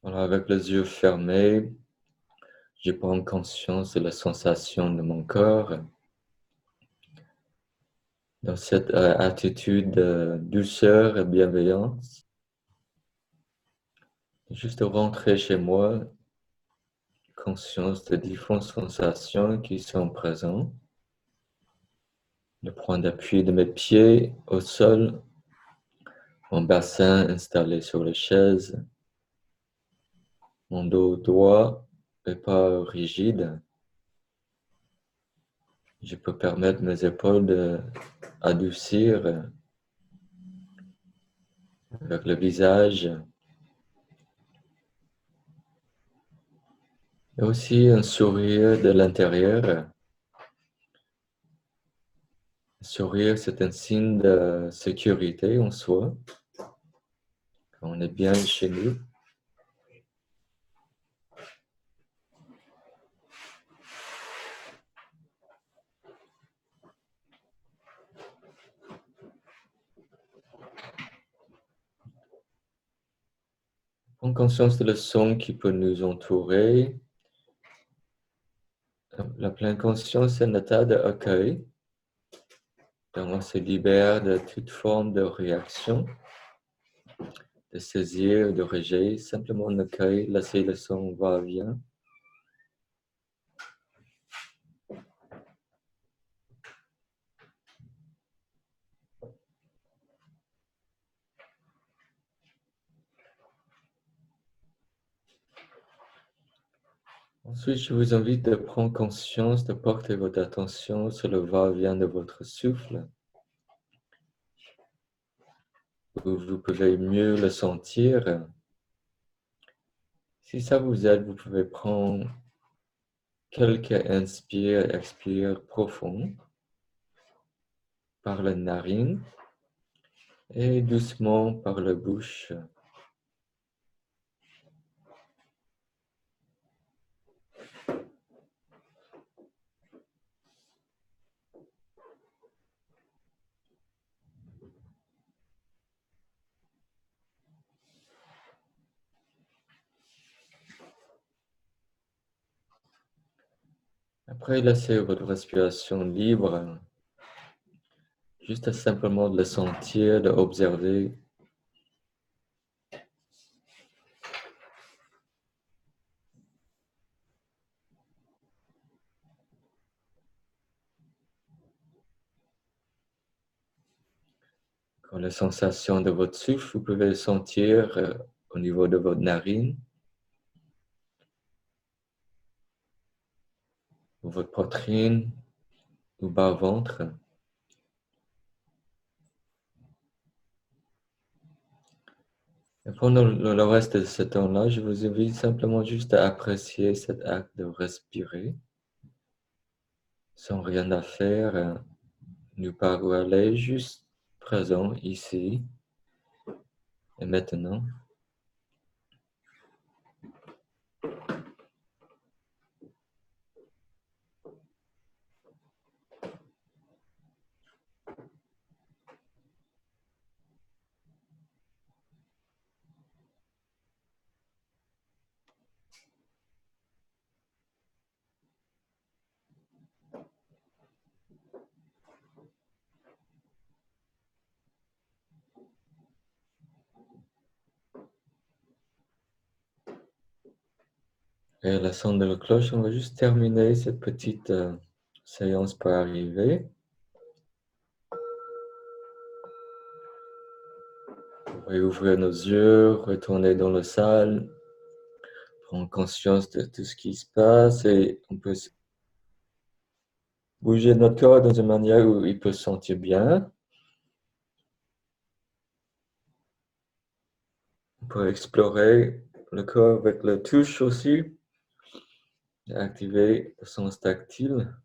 Voilà, avec les yeux fermés, je prends conscience de la sensation de mon corps. Dans cette attitude de douceur et bienveillance, juste rentrer chez moi, conscience de différentes sensations qui sont présentes. Le point d'appui de mes pieds au sol, mon bassin installé sur les chaises, mon dos droit et pas rigide. Je peux permettre mes épaules d'adoucir avec le visage. Et aussi un sourire de l'intérieur. Un sourire, c'est un signe de sécurité en soi. Quand on est bien chez nous. Prends conscience de le son qui peut nous entourer. La pleine conscience est un état d'accueil. Donc on se libère de toute forme de réaction, de saisir, de rejet. Simplement on accueille, laisser le son va-vient. Ensuite, je vous invite de prendre conscience, de porter votre attention sur le va-et-vient de votre souffle. où vous pouvez mieux le sentir. Si ça vous aide, vous pouvez prendre quelques inspires, expires profonds par la narine et doucement par la bouche. Après, laissez votre respiration libre, juste simplement de le sentir, de observer. Quand la sensation de votre souffle, vous pouvez le sentir au niveau de votre narine, ou votre poitrine, ou bas-ventre. Et pendant le reste de ce temps-là, je vous invite simplement juste à apprécier cet acte de respirer, sans rien à faire, nous par où aller, juste présent ici et maintenant. Et à la son de la cloche, on va juste terminer cette petite séance par arriver. On va ouvrir nos yeux, retourner dans la salle, prendre conscience de tout ce qui se passe et on peut bouger notre corps dans une manière où il peut se sentir bien. On peut explorer le corps avec la touche aussi, et activer le sens tactile.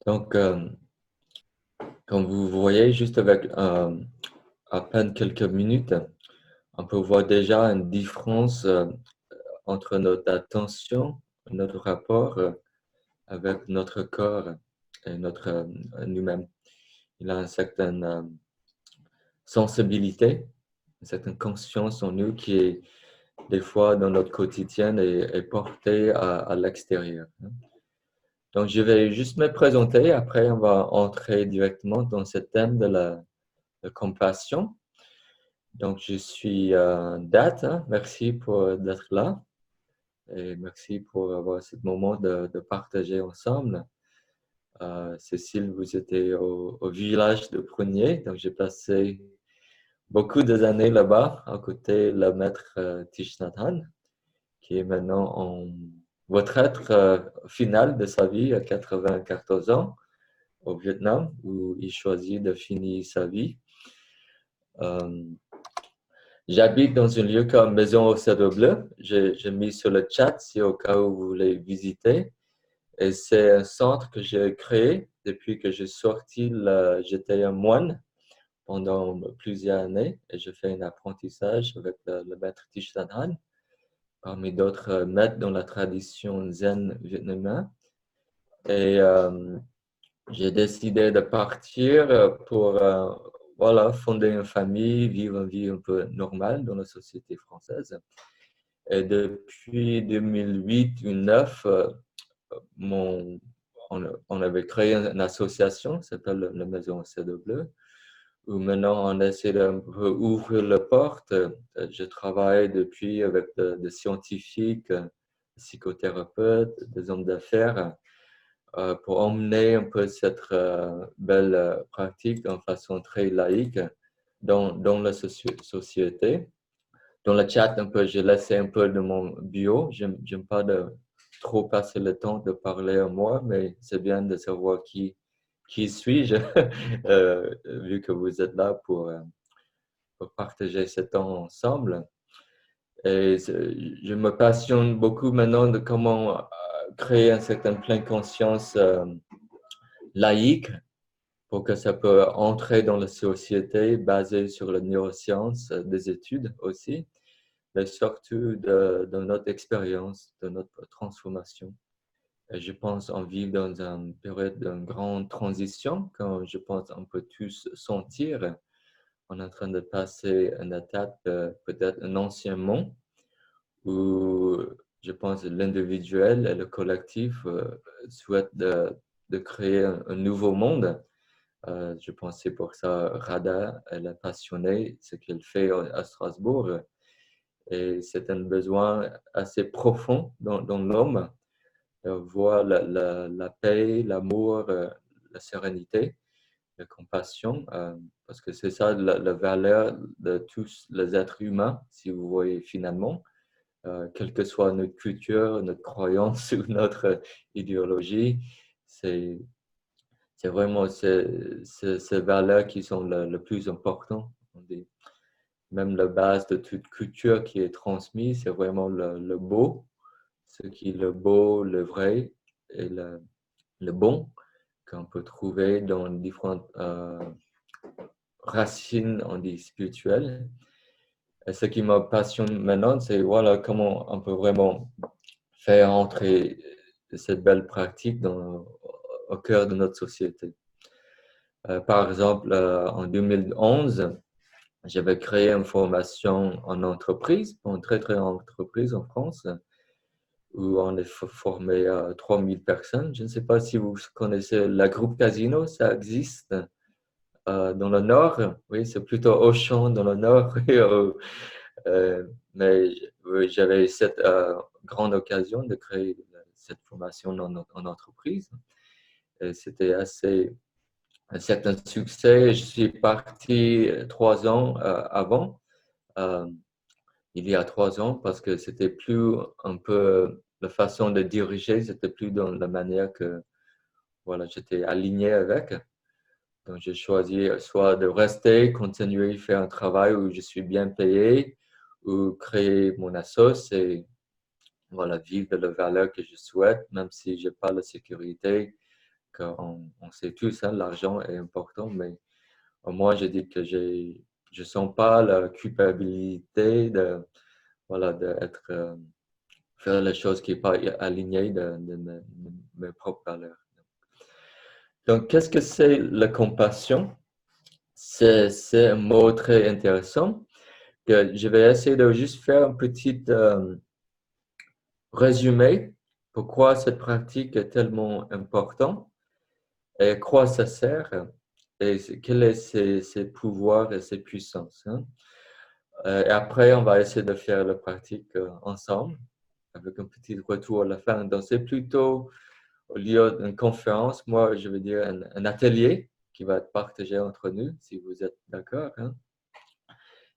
Donc, comme vous voyez, juste avec à peine quelques minutes, on peut voir déjà une différence entre notre attention, notre rapport avec notre corps et notre nous-mêmes. Il a une certaine sensibilité, une certaine conscience en nous qui est des fois dans notre quotidien est portée à l'extérieur. Donc, je vais juste me présenter. Après, on va entrer directement dans ce thème de la compassion. Donc, je suis Dat. Merci pour d'être là. Et merci pour avoir ce moment de partager ensemble. Cécile, vous étiez au village de Prunier, donc j'ai passé beaucoup d'années là-bas, à côté de le maître Thich Nhat Hanh, qui est maintenant en retraite finale de sa vie à 94 ans au Vietnam, où il choisit de finir sa vie. J'habite dans un lieu comme Maison au Cèdre Bleu. J'ai mis sur le chat si au cas où vous voulez visiter. Et c'est un centre que j'ai créé depuis que j'ai sorti. J'étais un moine pendant plusieurs années et j'ai fait un apprentissage avec le maître Thich Nhat Hanh, parmi d'autres maîtres dans la tradition zen vietnamienne. Et j'ai décidé de partir pour voilà, fonder une famille, vivre une vie un peu normale dans la société française. Et depuis 2008-2009, on avait créé une association qui s'appelle la Maison Cèdre Bleu, où maintenant on essaie d'ouvrir la porte. Je travaille depuis avec des scientifiques, des psychothérapeutes, des hommes d'affaires, pour emmener un peu cette belle pratique de façon très laïque dans la société. Dans le chat, un peu, j'ai laissé un peu de mon bio. J'aime pas de trop passer le temps de parler à moi, mais c'est bien de savoir qui suis-je, vu que vous êtes là pour partager ce temps ensemble. Et je me passionne beaucoup maintenant de comment créer un certain plein conscience laïque pour que ça peut entrer dans la société basée sur la neuroscience, des études aussi, mais surtout de notre expérience, de notre transformation. Et je pense qu'on vit dans une période d'une grande transition, quand je pense qu'on peut tous sentir. On est en train de passer une étape, peut-être un ancien monde, où je pense l'individuel et le collectif souhaitent de créer un nouveau monde. Je pense que c'est pour ça Rada, elle est passionnée, ce qu'elle fait à Strasbourg. Et c'est un besoin assez profond dans l'homme, de voir la paix, l'amour, la sérénité, la compassion, parce que c'est ça la valeur de tous les êtres humains, si vous voyez finalement, quelle que soit notre culture, notre croyance ou notre idéologie, c'est vraiment ces valeurs qui sont le plus importantes. Même la base de toute culture qui est transmise, c'est vraiment le beau, ce qui est le beau, le vrai et le bon qu'on peut trouver dans différentes racines, on dit, spirituelles. Et ce qui me passionne maintenant, c'est voilà, comment on peut vraiment faire entrer cette belle pratique au cœur de notre société. Par exemple, en 2011, j'avais créé une formation en entreprise, pour une très grande entreprise en France, où on est formé à 3000 personnes. Je ne sais pas si vous connaissez la groupe Casino, ça existe dans le nord. Oui, c'est plutôt Auchan dans le nord. Mais oui, j'avais cette grande occasion de créer cette formation en entreprise. C'était un certain succès. Je suis parti 3 ans avant, il y a 3 ans, parce que c'était plus un peu la façon de diriger, c'était plus dans la manière que voilà, j'étais aligné avec. Donc, j'ai choisi soit de rester, continuer à faire un travail où je suis bien payé, ou créer mon assos et voilà, vivre de la valeur que je souhaite, même si je n'ai pas la sécurité, on sait tous, hein, l'argent est important, mais moi, je dis que je ne sens pas la culpabilité de, voilà, faire les choses qui ne sont pas alignées de mes propres valeurs. Donc, qu'est-ce que c'est la compassion? C'est un mot très intéressant que je vais essayer de juste faire un petit résumé pourquoi cette pratique est tellement importante et à quoi ça sert et quels sont ses pouvoirs et ses puissances. Hein. Et après, on va essayer de faire la pratique ensemble avec un petit retour à la fin. Donc, c'est plutôt au lieu d'une conférence, moi, je veux dire un atelier qui va être partagé entre nous, si vous êtes d'accord. Hein.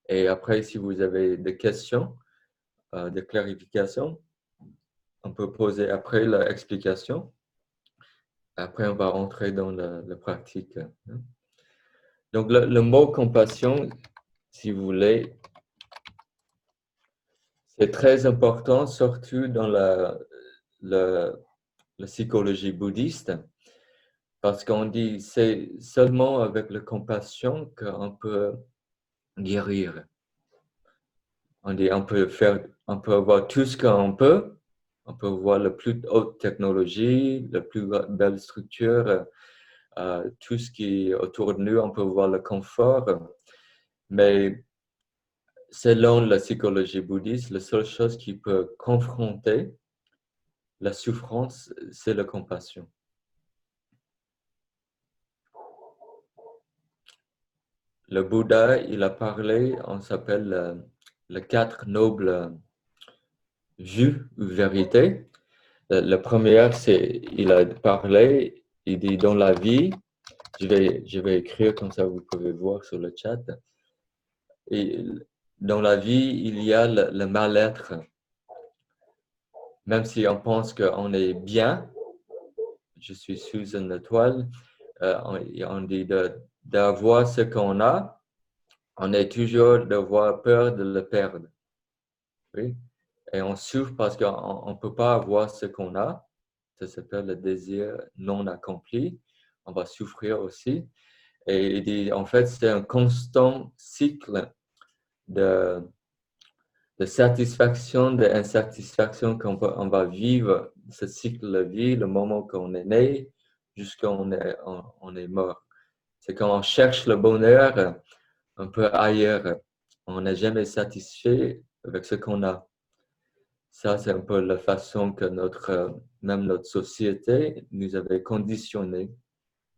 Et après, si vous avez des questions, des clarifications, on peut poser après l'explication. Après, on va rentrer dans la pratique. Hein. Donc, le mot compassion, si vous voulez, c'est très important, surtout dans la psychologie bouddhiste, parce qu'on dit c'est seulement avec la compassion qu'on peut guérir. On dit on peut avoir tout ce qu'on peut. On peut voir la plus haute technologie, la plus belle structure, tout ce qui est autour de nous, on peut voir le confort. Mais selon la psychologie bouddhiste, la seule chose qui peut confronter la souffrance, c'est la compassion. Le Bouddha, il a parlé, on s'appelle les 4 nobles vues ou vérités. Le premier, c'est, il a parlé, il dit dans la vie, je vais écrire comme ça, vous pouvez voir sur le chat. Et dans la vie, il y a le mal-être. Même si on pense qu'on est bien, je suis sous une étoile, on dit d'avoir ce qu'on a, on est toujours d'avoir peur de le perdre. Oui? Et on souffre parce qu'on ne peut pas avoir ce qu'on a. Ça s'appelle le désir non accompli. On va souffrir aussi. Et il dit, en fait, c'est un constant cycle de, de satisfaction, d'insatisfaction on va vivre ce cycle de vie, le moment qu'on est né jusqu'à on est mort. C'est quand on cherche le bonheur un peu ailleurs. On n'est jamais satisfait avec ce qu'on a. Ça, c'est un peu la façon que même notre société nous avait conditionnés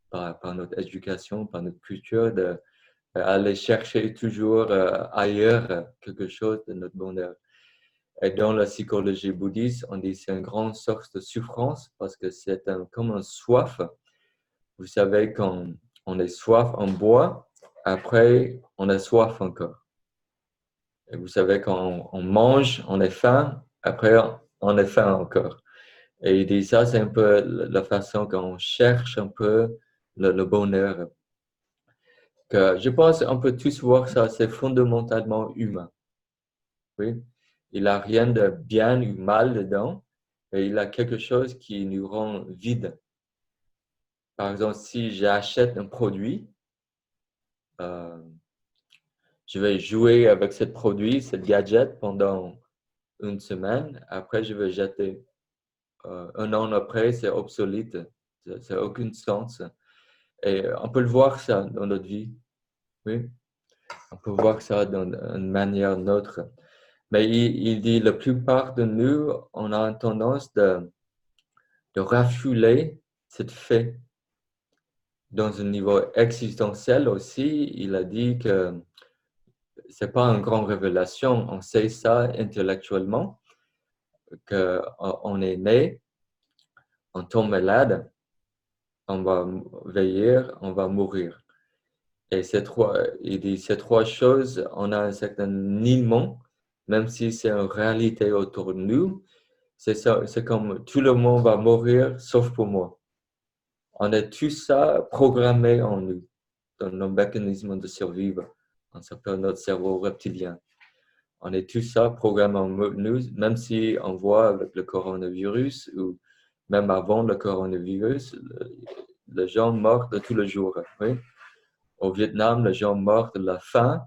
par notre éducation, par notre culture, d'aller chercher toujours ailleurs quelque chose de notre bonheur. Et dans la psychologie bouddhiste, on dit que c'est une grande source de souffrance parce que c'est comme un soif. Vous savez, quand on est soif, on boit, après, on a soif encore. Et vous savez, quand on mange, on est faim, après, on est faim encore. Et il dit ça, c'est un peu la façon qu'on cherche un peu le bonheur. Que je pense qu'on peut tous voir ça, c'est fondamentalement humain. Oui. Il n'a rien de bien ou mal dedans, mais il a quelque chose qui nous rend vide. Par exemple, si j'achète un produit, euh, je vais jouer avec ce produit, ce gadget pendant une semaine. Après, je vais jeter. Un an après, c'est obsolète. Ça n'a aucun sens. Et on peut le voir ça dans notre vie. Oui, on peut voir ça d'une manière neutre. Mais il dit la plupart de nous, on a une tendance de refouler cette fait. Dans un niveau existentiel aussi, il a dit que c'est pas une grande révélation. On sait ça intellectuellement, qu'on est né, on tombe malade, on va vieillir, on va mourir. Et il dit ces trois choses, on a un certain niement, même si c'est une réalité autour de nous. C'est comme tout le monde va mourir sauf pour moi. On a tout ça programmé en nous, dans nos mécanismes de survie. On s'appelle notre cerveau reptilien. On est tout ça programmé en nous, même si on voit avec le coronavirus ou même avant le coronavirus, les gens meurent de tous les jours. Oui? Au Vietnam, les gens meurent de la faim,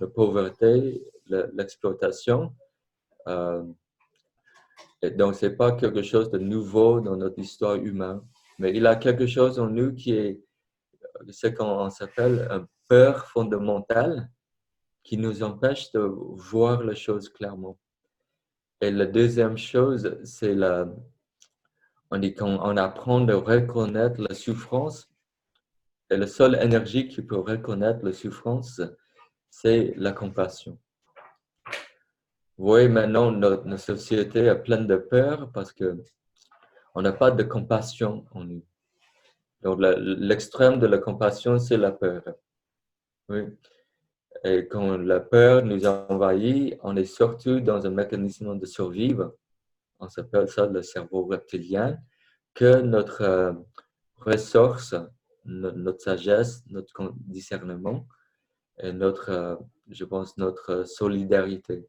la pauvreté, l'exploitation. Et donc, ce n'est pas quelque chose de nouveau dans notre histoire humaine, mais il y a quelque chose en nous qui est ce qu'on s'appelle une peur fondamentale qui nous empêche de voir les choses clairement. Et la deuxième chose, c'est on dit quand on apprend de reconnaître la souffrance, et la seule énergie qui peut reconnaître la souffrance, c'est la compassion. Vous voyez, maintenant, notre société est pleine de peur parce qu'on n'a pas de compassion en nous. Donc, l'extrême de la compassion, c'est la peur. Oui. Et quand la peur nous envahit, on est surtout dans un mécanisme de survie. On s'appelle ça le cerveau reptilien, que notre ressource, notre sagesse, notre discernement et je pense, notre solidarité.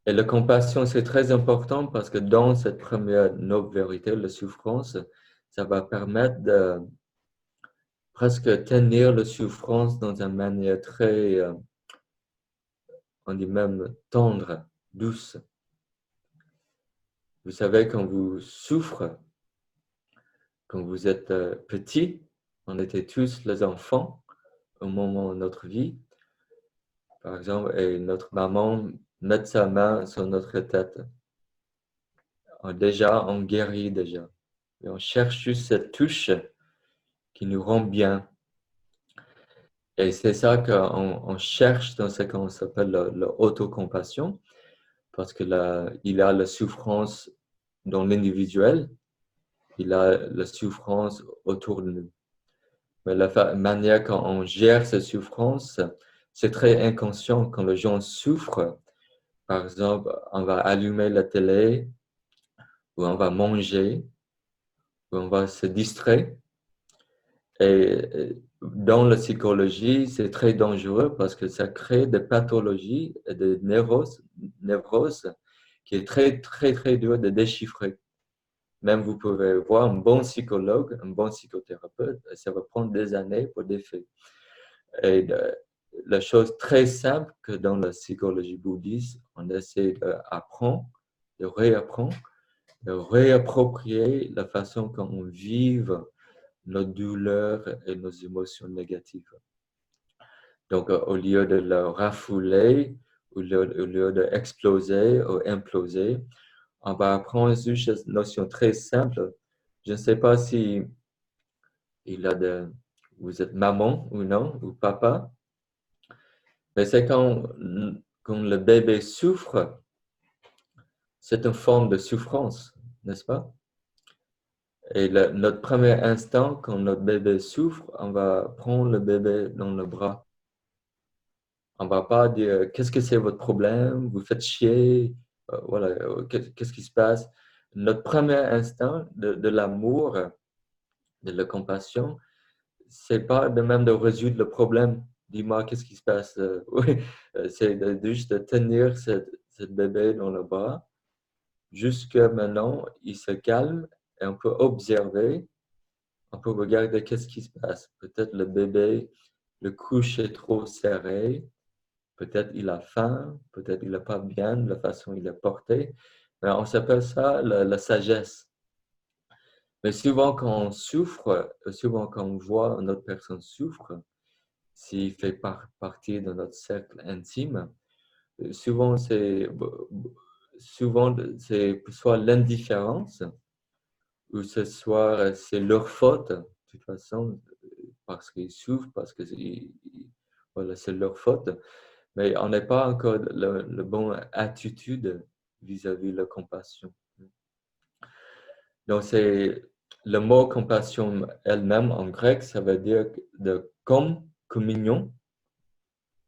Et la compassion, c'est très important parce que dans cette première noble vérité, la souffrance, ça va permettre de presque tenir la souffrance dans une manière très, on dit même tendre, douce. Vous savez, quand vous souffrez, quand vous êtes petit, on était tous les enfants au moment de notre vie, par exemple, et notre maman met sa main sur notre tête. Déjà, on guérit déjà. Et on cherche juste cette touche qui nous rend bien. Et c'est ça qu'on cherche dans ce qu'on s'appelle l'autocompassion. parce que il a la souffrance dans l'individuel, il a la souffrance autour de nous. Mais la manière quand on gère cette souffrance, c'est très inconscient. Quand les gens souffrent, par exemple, on va allumer la télé, ou on va manger, ou on va se distraire. Et dans la psychologie, c'est très dangereux parce que ça crée des pathologies et des névroses qui est très, très, très dur de déchiffrer. Même vous pouvez voir un bon psychologue, un bon psychothérapeute, ça va prendre des années pour des faits. Et la chose très simple que dans la psychologie bouddhiste, on essaie d'apprendre, de réapprendre, de réapproprier la façon dont on vive nos douleurs et nos émotions négatives. Donc, au lieu de le rafouler, au lieu d'exploser ou imploser, on va apprendre juste une notion très simple. Je ne sais pas si vous êtes maman ou non, ou papa, mais c'est quand le bébé souffre, c'est une forme de souffrance, n'est-ce pas? Et notre premier instant, quand notre bébé souffre, on va prendre le bébé dans le bras. On ne va pas dire qu'est-ce que c'est votre problème, vous faites chier, voilà, qu'est-ce qui se passe. Notre premier instant de l'amour, de la compassion, c'est pas de même de résoudre le problème. Dis-moi qu'est-ce qui se passe. Oui, c'est juste de tenir ce bébé dans le bras jusqu'à maintenant, il se calme et on peut observer, on peut regarder qu'est-ce qui se passe. Peut-être le bébé, le couche est trop serré, peut-être il a faim, peut-être il n'a pas bien de la façon dont il est porté. Mais on s'appelle ça la sagesse. Mais souvent quand on souffre, souvent quand on voit une autre personne souffre, s'il fait partie de notre cercle intime, souvent c'est soit l'indifférence ou ce soit c'est leur faute, de toute façon, parce qu'ils souffrent, parce que voilà, c'est leur faute. Mais on n'a pas encore la bonne attitude vis-à-vis de la compassion. Donc, c'est le mot compassion elle-même en grec, ça veut dire de communion,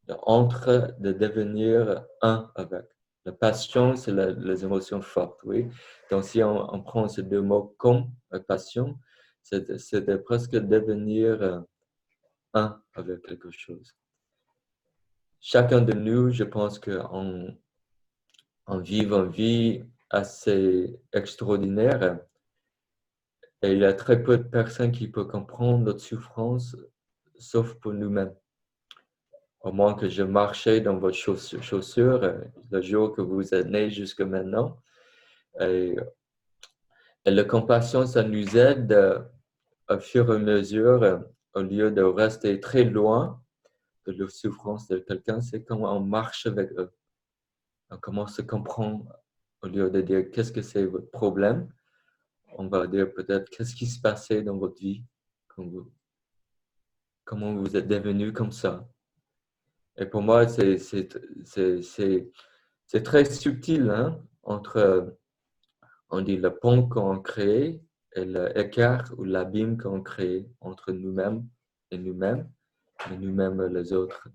entre de devenir un avec. La passion, c'est les émotions fortes, oui. Donc, si on prend ces deux mots comme passion, c'est de presque devenir un avec quelque chose. Chacun de nous, je pense qu'on vit une vie assez extraordinaire et il y a très peu de personnes qui peuvent comprendre notre souffrance, sauf pour nous-mêmes. Au moins que je marchais dans votre chaussure le jour que vous êtes né jusqu'à maintenant. Et la compassion, ça nous aide au fur et à mesure, au lieu de rester très loin de la souffrance de quelqu'un, c'est quand on marche avec eux. On commence à comprendre, au lieu de dire qu'est-ce que c'est votre problème, on va dire peut-être qu'est-ce qui se passait dans votre vie, comment vous êtes devenu comme ça. Et pour moi, c'est très subtil hein, entre, on dit, le pont qu'on crée et l'écart ou l'abîme qu'on crée entre nous-mêmes et nous-mêmes les autres.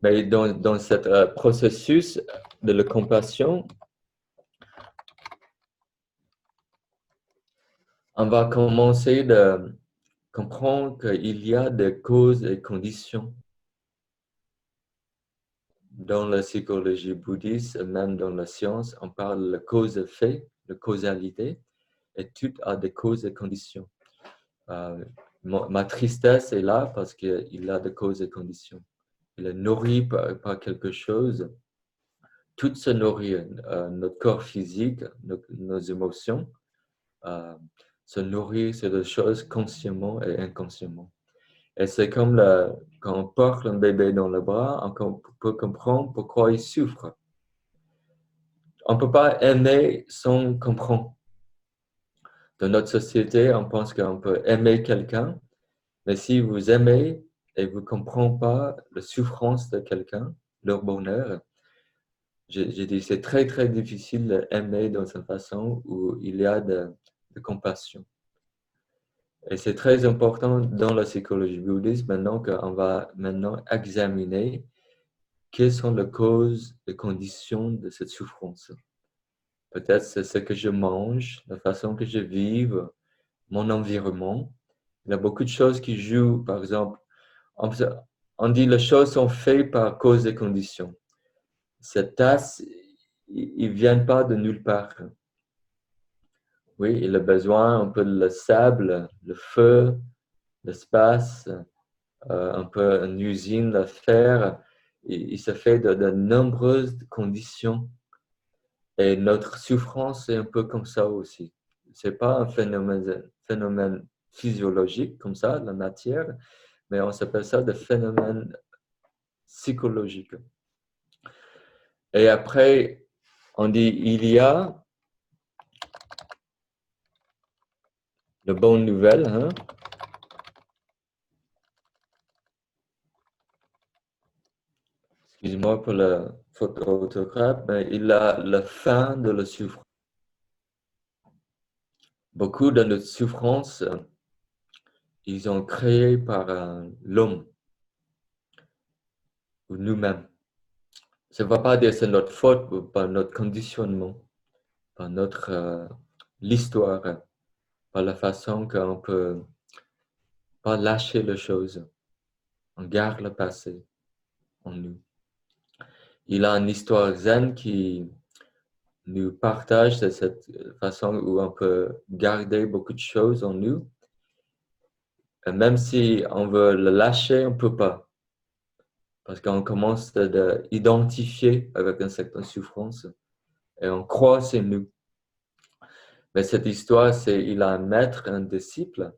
Mais dans ce processus de la compassion, on va commencer de comprendre qu'il y a des causes et conditions. Dans la psychologie bouddhiste, même dans la science, on parle de cause-effet, de causalité, et tout a des causes et conditions. Ma tristesse est là parce qu'il a des causes et conditions. Il est nourri par quelque chose. Tout se nourrit, notre corps physique, nos émotions, se nourrit de choses consciemment et inconsciemment. Et c'est comme quand on porte un bébé dans le bras, on peut comprendre pourquoi il souffre. On ne peut pas aimer sans comprendre. Dans notre société, on pense qu'on peut aimer quelqu'un, mais si vous aimez et vous ne comprenez pas la souffrance de quelqu'un, leur bonheur, j'ai dit, c'est très, très difficile d'aimer dans une façon où il y a de compassion. Et c'est très important dans la psychologie bouddhiste maintenant qu'on va maintenant examiner quelles sont les causes, les conditions de cette souffrance. Peut-être c'est ce que je mange, la façon que je vis, mon environnement. Il y a beaucoup de choses qui jouent. Par exemple, on dit les choses sont faites par cause des conditions. Cette tasse, ils ne viennent pas de nulle part. Oui, il a besoin un peu de le sable, le feu, l'espace, un peu une usine, le fer. Il se fait de nombreuses conditions. Et notre souffrance est un peu comme ça aussi. Ce n'est pas un phénomène physiologique comme ça, la matière, mais on s'appelle ça des phénomènes psychologiques. Et après, on dit il y a de bonnes nouvelles. Hein? Excuse-moi pour la faute d'orthographe, mais il a la fin de la souffrance. Beaucoup de notre souffrance, ils ont créé par l'homme ou nous-mêmes. Ça ne va pas dire que c'est notre faute ou par notre conditionnement, par notre l'histoire, par la façon qu'on peut pas lâcher les choses. On garde le passé en nous. Il a une histoire zen qui nous partage de cette façon où on peut garder beaucoup de choses en nous. Et même si on veut le lâcher, on ne peut pas. Parce qu'on commence à identifier avec une certaine souffrance et on croit c'est nous. Mais cette histoire, c'est il a un maître, un disciple.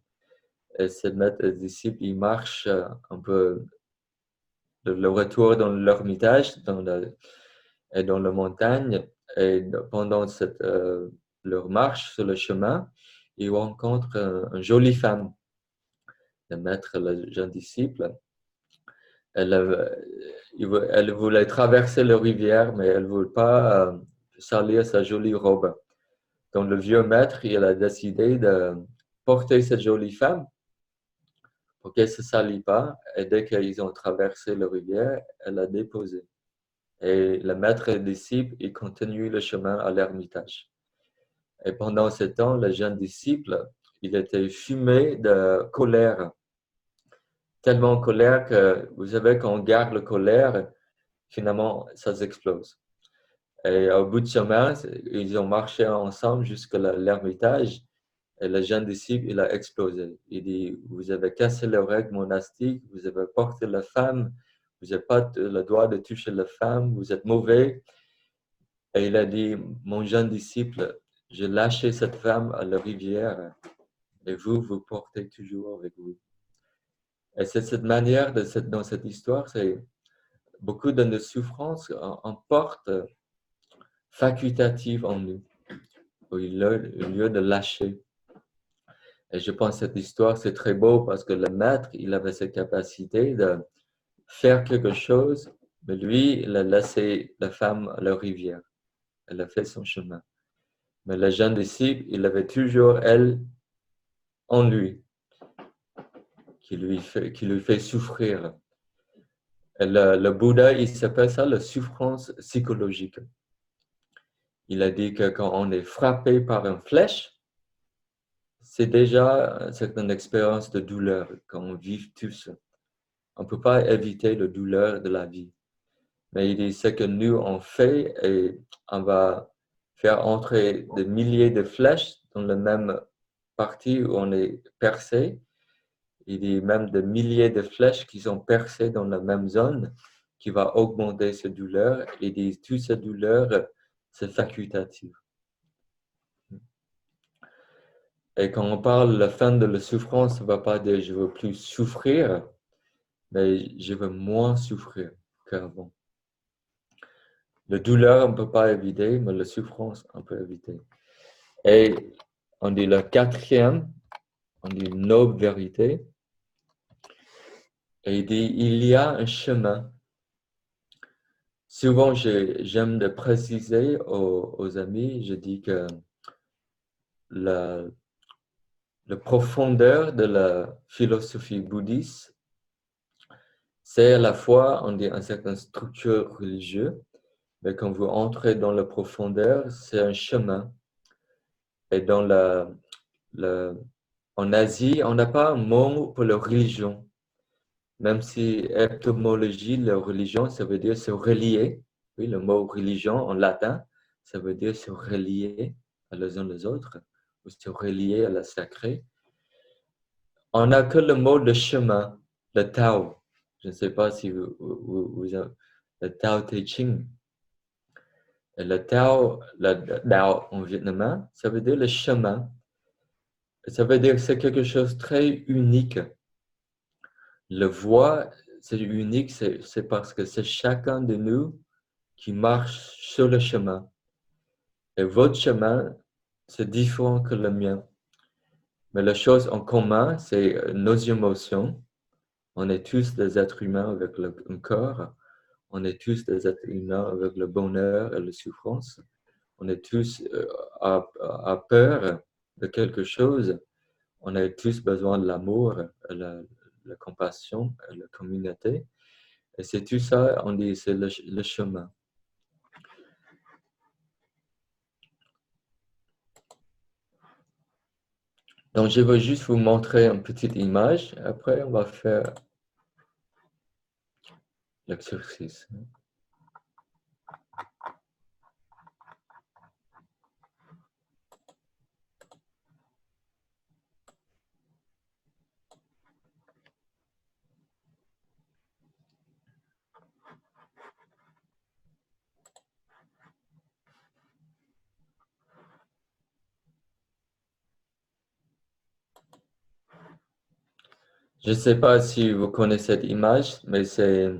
Et ce maître et disciple, il marche un peu le retour dans l'ermitage, dans la montagne. Et pendant leur marche sur le chemin, ils rencontrent une jolie femme. Le maître, le jeune disciple, elle voulait traverser la rivière, mais elle ne voulait pas salir sa jolie robe. Donc le vieux maître, il a décidé de porter cette jolie femme pour qu'elle ne se salit pas. Et dès qu'ils ont traversé la rivière, elle l'a déposée. Et le maître et le disciple, ils continuent le chemin à l'ermitage. Et pendant ce temps, le jeune disciple, il était fumé de colère. Tellement en colère que, vous savez, quand on garde la colère, finalement, ça explose. Et au bout de chemin, ils ont marché ensemble jusqu'à l'ermitage. Et le jeune disciple, il a explosé. Il dit, vous avez cassé les règles monastiques, vous avez porté la femme, vous n'avez pas le droit de toucher la femme, vous êtes mauvais. Et il a dit, mon jeune disciple, j'ai lâché cette femme à la rivière et vous portez toujours avec vous. Et c'est cette manière, dans cette histoire, c'est beaucoup de nos souffrances, on porte facultative en nous, au lieu de lâcher. Et je pense que cette histoire, c'est très beau parce que le maître, il avait cette capacité de faire quelque chose, mais lui, il a laissé la femme à la rivière. Elle a fait son chemin. Mais le jeune disciple, il avait toujours elle en lui, qui lui fait souffrir. Et le Bouddha, il s'appelle ça la souffrance psychologique. Il a dit que quand on est frappé par une flèche, c'est déjà une expérience de douleur qu'on vit tous. On ne peut pas éviter la douleur de la vie. Mais il dit ce que nous on fait et on va faire entrer des milliers de flèches dans la même partie où on est percé. Il dit même des milliers de flèches qui sont percées dans la même zone qui va augmenter cette douleur. Il dit toute cette douleur, c'est facultatif. Et quand on parle de la fin de la souffrance, ça ne va pas dire je ne veux plus souffrir, mais je veux moins souffrir qu'avant. La douleur, on ne peut pas éviter, mais la souffrance, on peut éviter. Et on dit le quatrième, on dit noble vérité. Et il dit, il y a un chemin souvent, j'aime de préciser aux amis, je dis que la, la profondeur de la philosophie bouddhiste, c'est à la fois, on dit, une certaine structure religieuse, mais quand vous entrez dans la profondeur, c'est un chemin. Et en Asie, on n'a pas un mot pour la religion. Même si étymologie, la religion, ça veut dire se relier. Oui, le mot religion en latin, ça veut dire se relier à les uns les autres, ou se relier à la sacrée. On n'a que le mot de chemin, le Tao. Je ne sais pas si vous avez le Tao Te Ching. Et le Tao, le Dao en vietnamien, ça veut dire le chemin. Ça veut dire que c'est quelque chose de très unique. Le voie, c'est unique, c'est parce que c'est chacun de nous qui marche sur le chemin. Et votre chemin, c'est différent que le mien. Mais la chose en commun, c'est nos émotions. On est tous des êtres humains avec un corps. On est tous des êtres humains avec le bonheur et la souffrance. On est tous à peur de quelque chose. On a tous besoin de l'amour, la compassion, la communauté. Et c'est tout ça, on dit, c'est le chemin. Donc, je vais juste vous montrer une petite image. Après, on va faire l'exercice. Je ne sais pas si vous connaissez cette image, mais c'est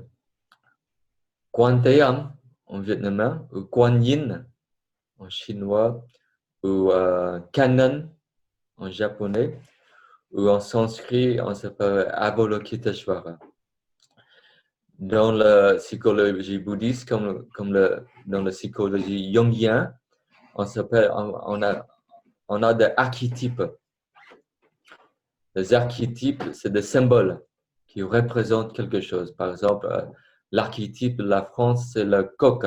Quan Thế Âm en vietnamien, ou Quan Yin en chinois, ou Kannon en japonais, ou en sanskrit, on s'appelle Avalokiteshvara. Dans la psychologie bouddhiste, dans la psychologie jungienne, on a des archétypes. Les archétypes, c'est des symboles qui représentent quelque chose. Par exemple, l'archétype de la France, c'est le coq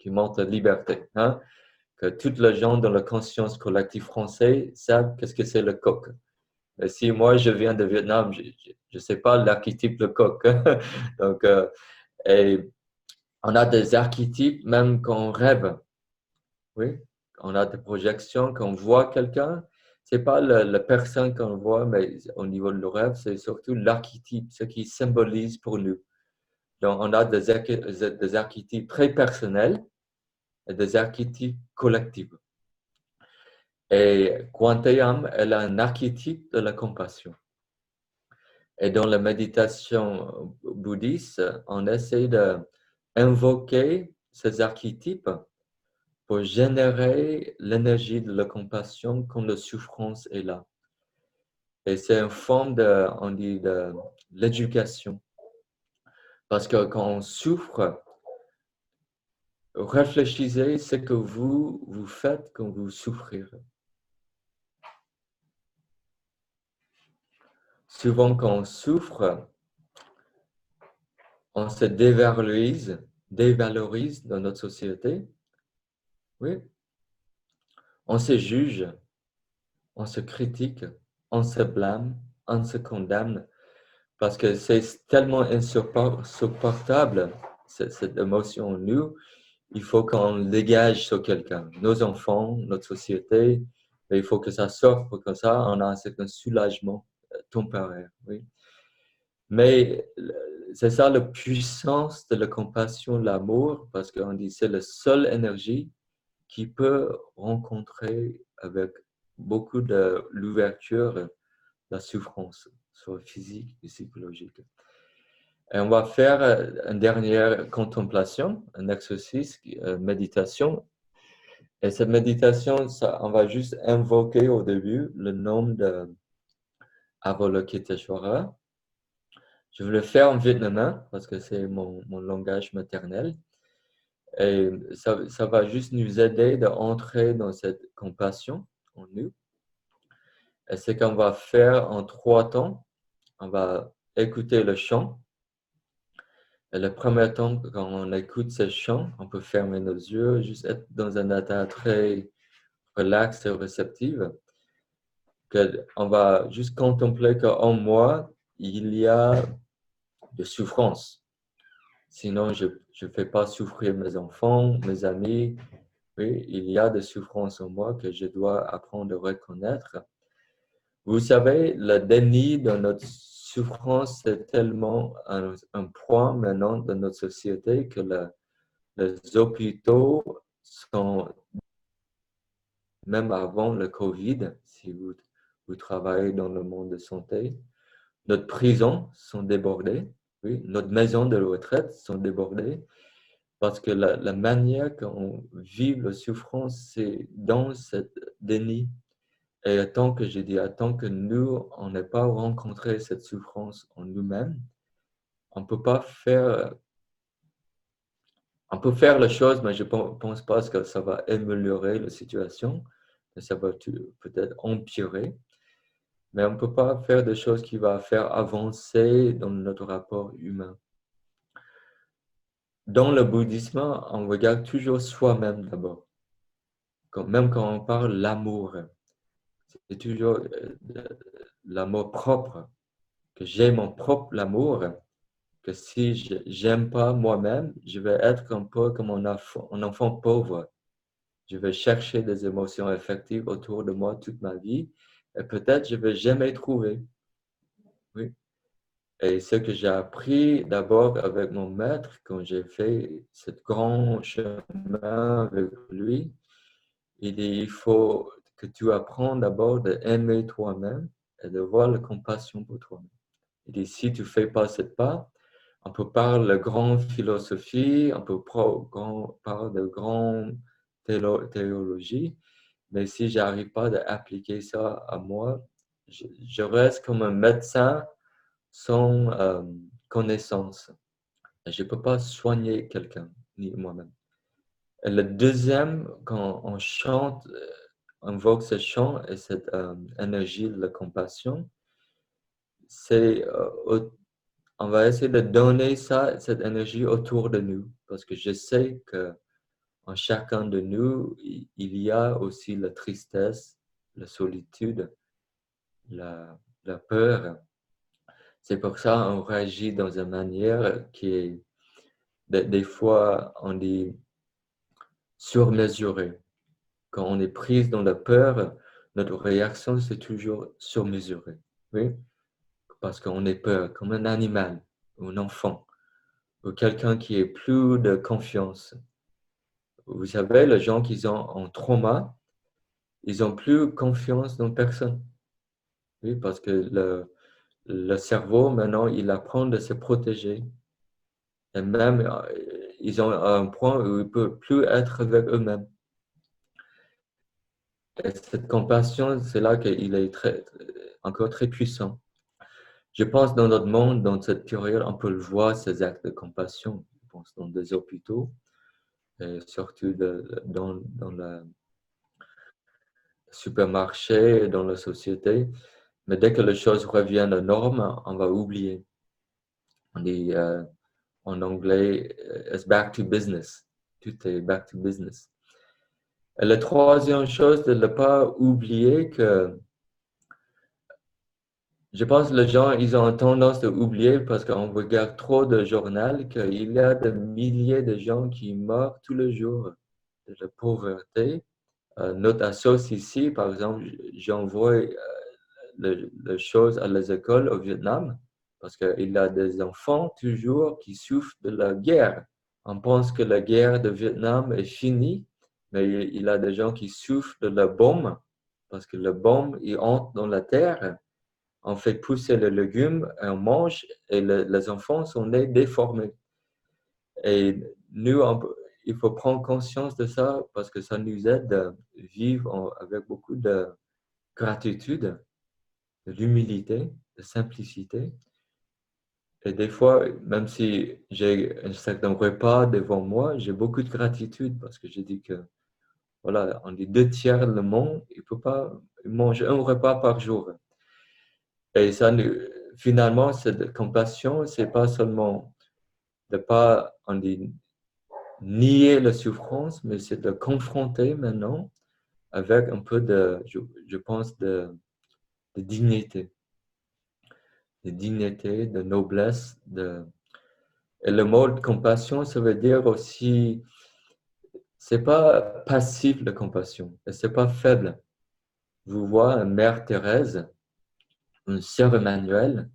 qui montre la liberté. Hein? Que toutes les gens dans la conscience collective française savent qu'est-ce que c'est le coq. Mais si moi, je viens de Vietnam, je ne sais pas l'archétype le coq. Donc, et on a des archétypes même quand on rêve. Oui, on a des projections, quand on voit quelqu'un, c'est pas la personne qu'on voit, mais au niveau de le rêve, c'est surtout l'archétype, ce qui symbolise pour nous. Donc, on a des archétypes très personnels et des archétypes collectifs. Et Quantayam, elle a un archétype de la compassion. Et dans la méditation bouddhiste, on essaie d'invoquer ces archétypes pour générer l'énergie de la compassion quand la souffrance est là. Et c'est une forme on dit, de l'éducation. Parce que quand on souffre, réfléchissez ce que vous faites quand vous souffrez. Souvent, quand on souffre, on se dévalorise dans notre société. Oui. On se juge, on se critique, on se blâme, on se condamne. Parce que c'est tellement insupportable, cette émotion en nous, il faut qu'on dégage sur quelqu'un, nos enfants, notre société, mais il faut que ça sorte pour que ça, on a un certain soulagement temporaire. Oui. Mais c'est ça la puissance de la compassion, l'amour, parce qu'on dit c'est la seule énergie qui peut rencontrer avec beaucoup de l'ouverture la souffrance, soit physique et psychologique. Et on va faire une dernière contemplation, un exercice, méditation. Et cette méditation, on va juste invoquer au début le nom de Avalokiteshvara. Je vais le faire en vietnamien parce que c'est mon langage maternel. Et ça va juste nous aider d'entrer dans cette compassion en nous. Et ce qu'on va faire en 3 temps, on va écouter le chant. Et le premier temps, quand on écoute ce chant, on peut fermer nos yeux, juste être dans un état très relax et réceptif. On va juste contempler qu'en moi, il y a de souffrance. Sinon, je ne fais pas souffrir mes enfants, mes amis. Oui, il y a de souffrance en moi que je dois apprendre à reconnaître. Vous savez, le déni de notre souffrance, c'est tellement un point maintenant de notre société que les hôpitaux sont, même avant le COVID, si vous travaillez dans le monde de santé, notre prisons sont débordées, oui, notre maisons de retraite sont débordées, parce que la manière qu'on vit la souffrance, c'est dans ce déni. Et tant que j'ai dit, tant que nous, on n'a pas rencontré cette souffrance en nous-mêmes, on peut pas faire, on peut faire les choses, mais je ne pense pas que ça va améliorer la situation, que ça va peut-être empirer. Mais on ne peut pas faire des choses qui vont faire avancer dans notre rapport humain. Dans le bouddhisme, on regarde toujours soi-même d'abord. Même quand on parle de l'amour, c'est toujours l'amour propre, que j'ai mon propre amour, que si je n'aime pas moi-même, je vais être un peu comme un enfant pauvre. Je vais chercher des émotions affectives autour de moi toute ma vie et peut-être je ne vais jamais trouver. Oui. Et ce que j'ai appris d'abord avec mon maître, quand j'ai fait ce grand chemin avec lui, il dit, il faut que tu apprennes d'abord d'aimer toi-même et de voir la compassion pour toi-même. Il dit, si tu ne fais pas ce pas, on peut parler de grande philosophie, on peut parler de grande théologie, mais si je n'arrive pas à appliquer ça à moi, je reste comme un médecin sans connaissance. Je ne peux pas soigner quelqu'un, ni moi-même. Et le deuxième, quand on chante, on invoque ce chant et cette énergie de la compassion, c'est on va essayer de donner ça, cette énergie autour de nous, parce que je sais que en chacun de nous, il y a aussi la tristesse, la solitude, la peur. C'est pour ça qu'on réagit dans une manière qui est, des fois, on dit surmesurée. Quand on est pris dans la peur, notre réaction, c'est toujours surmesurée. Oui? Parce qu'on est peur, comme un animal, ou un enfant, ou quelqu'un qui a plus de confiance. Vous savez, les gens qui ont un trauma, ils n'ont plus confiance dans personne. Oui, parce que le cerveau, maintenant, il apprend de se protéger. Et même, ils ont un point où ils ne peuvent plus être avec eux-mêmes. Et cette compassion, c'est là qu'il est encore très puissant. Je pense dans notre monde, dans cette période, on peut le voir, ces actes de compassion. Je pense dans des hôpitaux, et surtout dans le supermarché, dans la société. Mais dès que les choses reviennent aux normes, on va oublier. On dit en anglais, it's back to business. Tout est back to business. Et la troisième chose, de ne pas oublier que je pense que les gens, ils ont tendance à oublier parce qu'on regarde trop de journaux qu'il y a des milliers de gens qui meurent tous les jours de la pauvreté. Notre assoce ici, par exemple, j'envoie les choses à les écoles au Vietnam parce qu'il y a des enfants toujours qui souffrent de la guerre. On pense que la guerre de Vietnam est finie, mais il y a des gens qui souffrent de la bombe parce que la bombe, il entre dans la terre. On fait pousser les légumes, on mange et les enfants sont nés déformés. Et nous, il faut prendre conscience de ça parce que ça nous aide à vivre avec beaucoup de gratitude, de l'humilité, de simplicité. Et des fois, même si j'ai un certain repas devant moi, j'ai beaucoup de gratitude parce que je dis que, voilà, on dit 2 tiers le monde, il ne peut pas manger un repas par jour. Et ça, finalement, cette compassion, c'est pas seulement de pas, on dit, nier la souffrance, mais c'est de confronter maintenant avec un peu de, je pense, de dignité, de noblesse. Et le mot de compassion, ça veut dire aussi, c'est pas passif la compassion, et c'est pas faible. Vous voyez, une Mère Thérèse, une Sœur Emmanuel,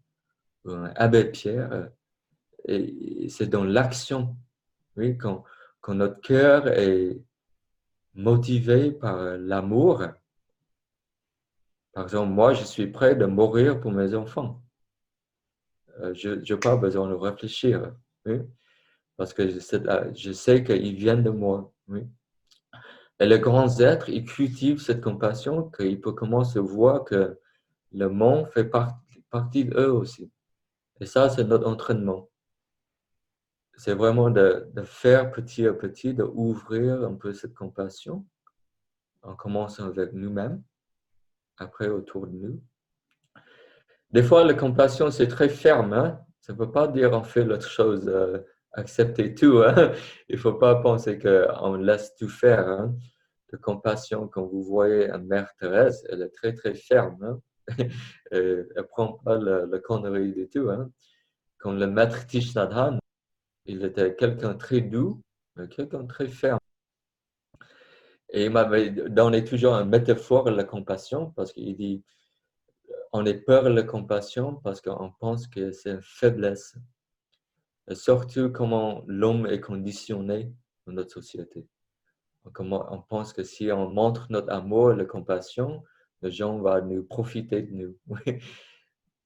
un Abbé Pierre, et c'est dans l'action, oui, quand notre cœur est motivé par l'amour. Par exemple, moi, je suis prêt de mourir pour mes enfants. Je n'ai pas besoin de réfléchir, oui, parce que je sais qu'ils viennent de moi. Oui. Et les grands êtres, ils cultivent cette compassion, qu'ils peuvent commencer à voir que le monde fait partie d'eux aussi. Et ça, c'est notre entraînement. C'est vraiment de faire petit à petit, d'ouvrir un peu cette compassion, en commençant avec nous-mêmes, après autour de nous. Des fois, la compassion, c'est très ferme. Hein? Ça ne veut pas dire on fait l'autre chose, accepter tout. Hein? Il ne faut pas penser qu'on laisse tout faire. Hein? La compassion, quand vous voyez une Mère Thérèse, elle est très, très ferme. Hein? Elle ne prend pas la connerie du tout. Hein? Quand le maître Thich Nhat Hanh, il était quelqu'un de très doux, mais quelqu'un de très ferme. Et il m'avait donné toujours une métaphore de la compassion, parce qu'il dit on est peur de la compassion parce qu'on pense que c'est une faiblesse. Et surtout comment l'homme est conditionné dans notre société. Comment on pense que si on montre notre amour et la compassion, les gens vont nous profiter de nous.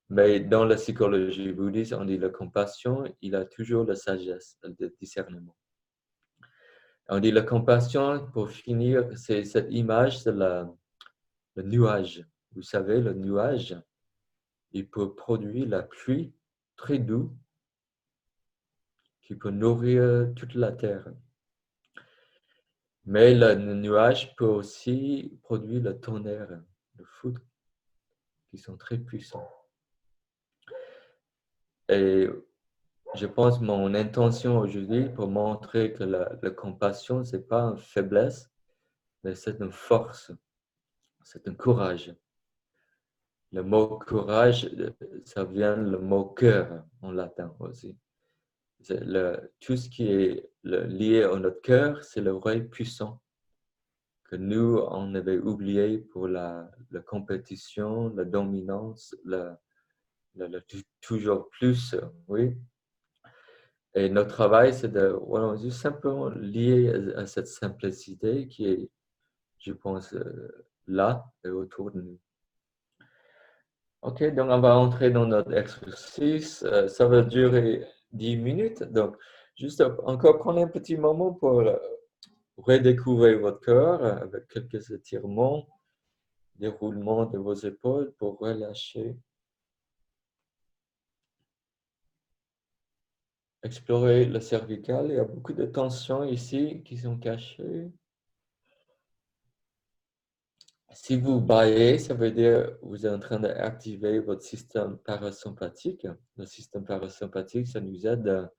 Mais dans la psychologie bouddhiste, on dit la compassion, il a toujours la sagesse, le discernement. On dit la compassion, pour finir, c'est cette image de le nuage. Vous savez, le nuage, il peut produire la pluie très douce qui peut nourrir toute la terre. Mais le nuage peut aussi produire le tonnerre, le foudre, qui sont très puissants. Et je pense que mon intention aujourd'hui pour montrer que la compassion, ce n'est pas une faiblesse, mais c'est une force, c'est un courage. Le mot courage, ça vient du mot cœur en latin aussi. Tout ce qui est lié à notre cœur, c'est l'oreille puissant que nous, on avait oublié pour la compétition, la dominance, toujours plus, oui. Et notre travail, c'est de voilà, juste simplement lier à cette simplicité qui est, je pense, là et autour de nous. OK, donc on va entrer dans notre exercice. Ça va durer 10 minutes. Donc, juste encore prendre un petit moment pour redécouvrir votre corps avec quelques étirements, déroulement de vos épaules pour relâcher. Explorer le cervical. Il y a beaucoup de tensions ici qui sont cachées. Si vous baillez, ça veut dire que vous êtes en train d'activer votre système parasympathique. Le système parasympathique, ça nous aide à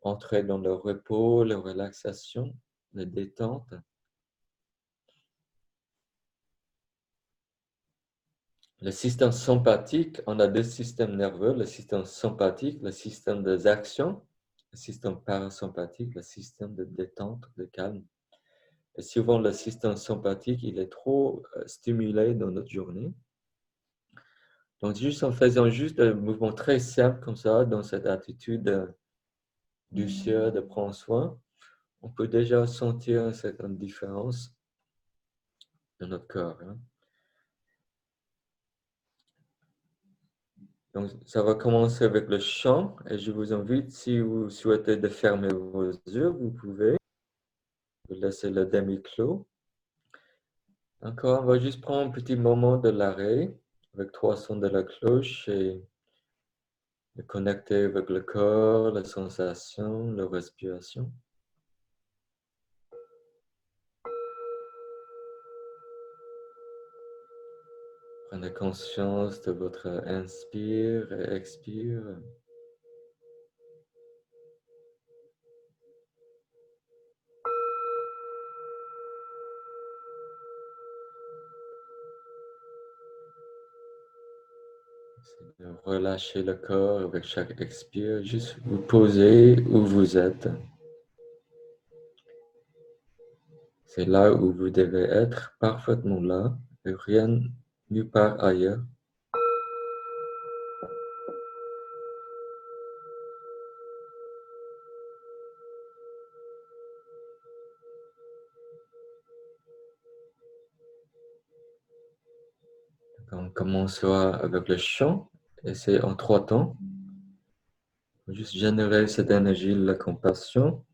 entrer dans le repos, la relaxation, la détente. Le système sympathique, on a 2 systèmes nerveux, le système sympathique, le système des actions, le système parasympathique, le système de détente, de calme. Et souvent, le système sympathique, il est trop stimulé dans notre journée. Donc, juste en faisant juste un mouvement très simple comme ça, dans cette attitude douceur, de prendre soin, on peut déjà sentir une certaine différence dans notre corps. Hein. Donc, ça va commencer avec le chant et je vous invite, si vous souhaitez de fermer vos yeux, vous pouvez laisser le demi-clos. Encore, on va juste prendre un petit moment de l'arrêt avec 3 sons de la cloche et connecter avec le corps, les sensations, la respiration. Prenez conscience de votre inspire et expire. De relâcher le corps avec chaque expire, juste vous poser où vous êtes. C'est là où vous devez être, parfaitement là, et rien nulle part ailleurs. On commencera avec le chant, et c'est en 3 temps. Juste générer cette énergie, la compassion.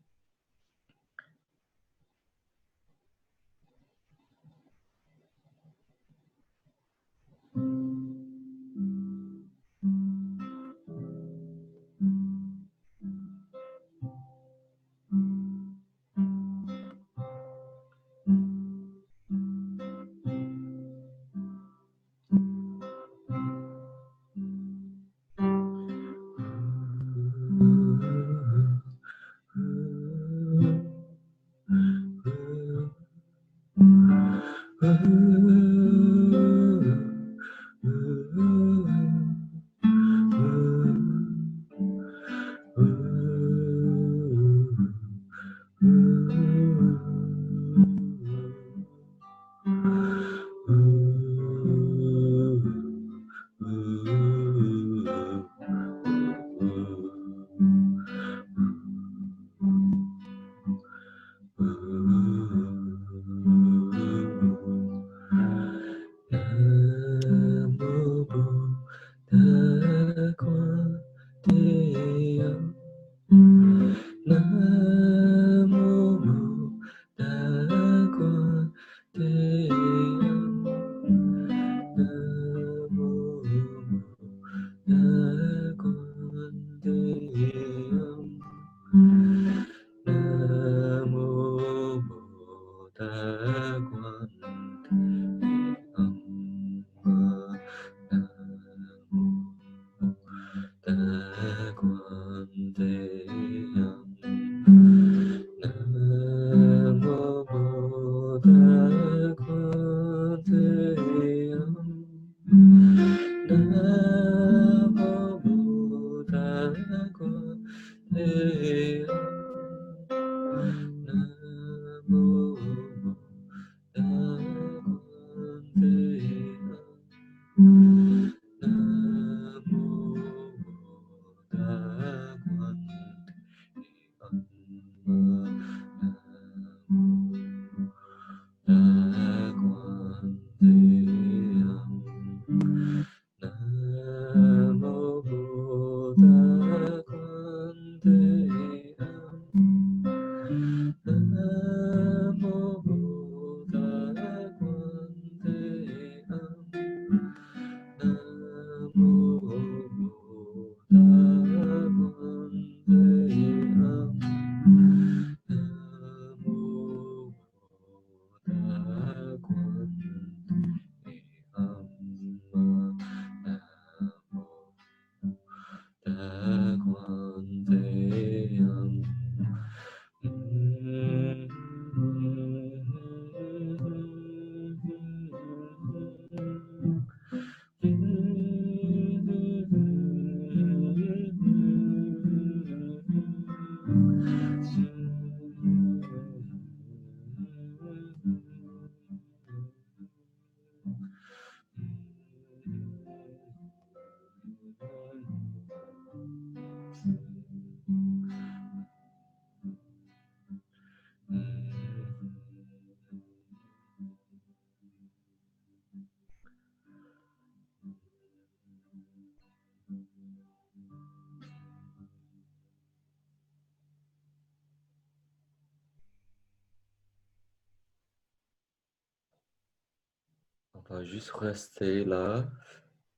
On va juste rester là,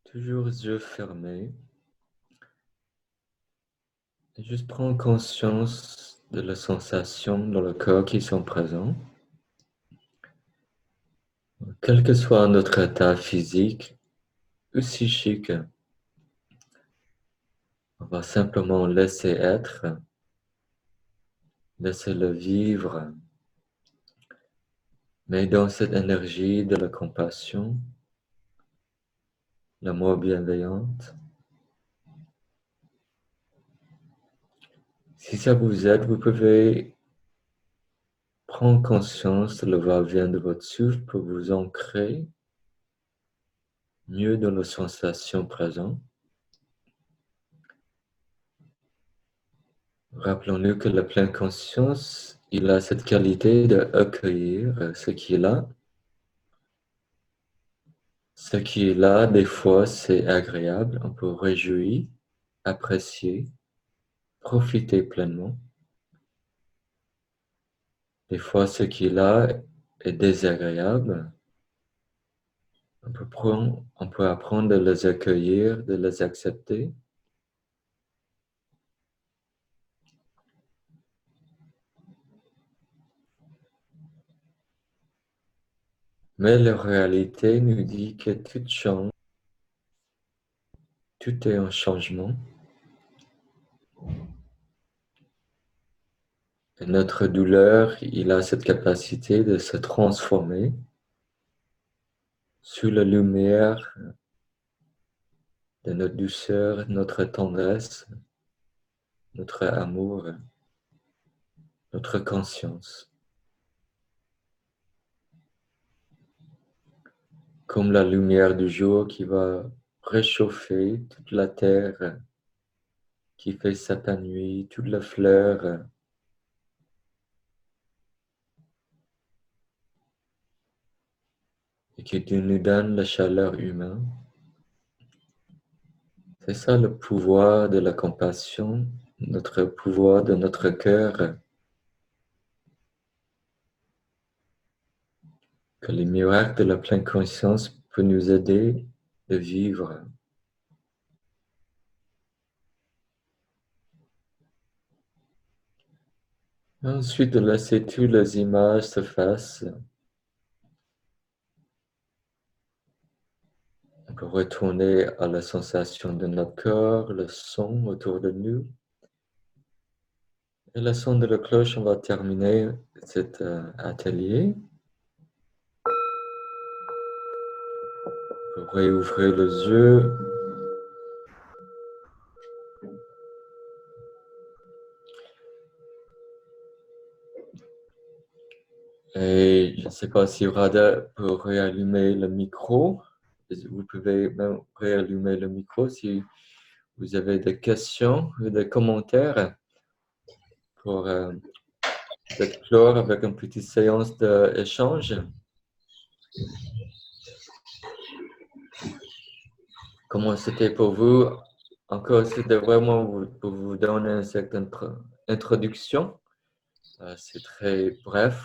toujours les yeux fermés. Et juste prendre conscience de la sensation dans le corps qui sont présents. Quel que soit notre état physique ou psychique, on va simplement laisser être, laisser le vivre, mais dans cette énergie de la compassion, l'amour bienveillante. Si ça vous aide, vous pouvez prendre conscience de le va-et-vient de votre souffle pour vous ancrer mieux dans la sensation présente. Rappelons-nous que la pleine conscience, il a cette qualité d'accueillir ce qui est là. Ce qui est là, des fois, c'est agréable, on peut réjouir, apprécier, profiter pleinement. Des fois, ce qui est là est désagréable. On peut apprendre de les accueillir, de les accepter. Mais la réalité nous dit que tout change, tout est en changement. Et notre douleur, il a cette capacité de se transformer sous la lumière de notre douceur, notre tendresse, notre amour, notre conscience. Comme la lumière du jour qui va réchauffer toute la terre, qui fait s'épanouir toutes les fleurs, et qui nous donne la chaleur humaine. C'est ça le pouvoir de la compassion, notre pouvoir de notre cœur, que les miracles de la pleine conscience peuvent nous aider de vivre. Ensuite, de laisser toutes les images se fassent. On peut retourner à la sensation de notre corps, le son autour de nous. Et le son de la cloche, on va terminer cet atelier. On peut réouvrir les yeux. Et je ne sais pas si Radha peut réallumer le micro. Vous pouvez même réallumer le micro si vous avez des questions ou des commentaires pour clore avec une petite séance d'échange. Comment c'était pour vous? Encore, c'était vraiment pour vous donner une certaine introduction. C'est très bref.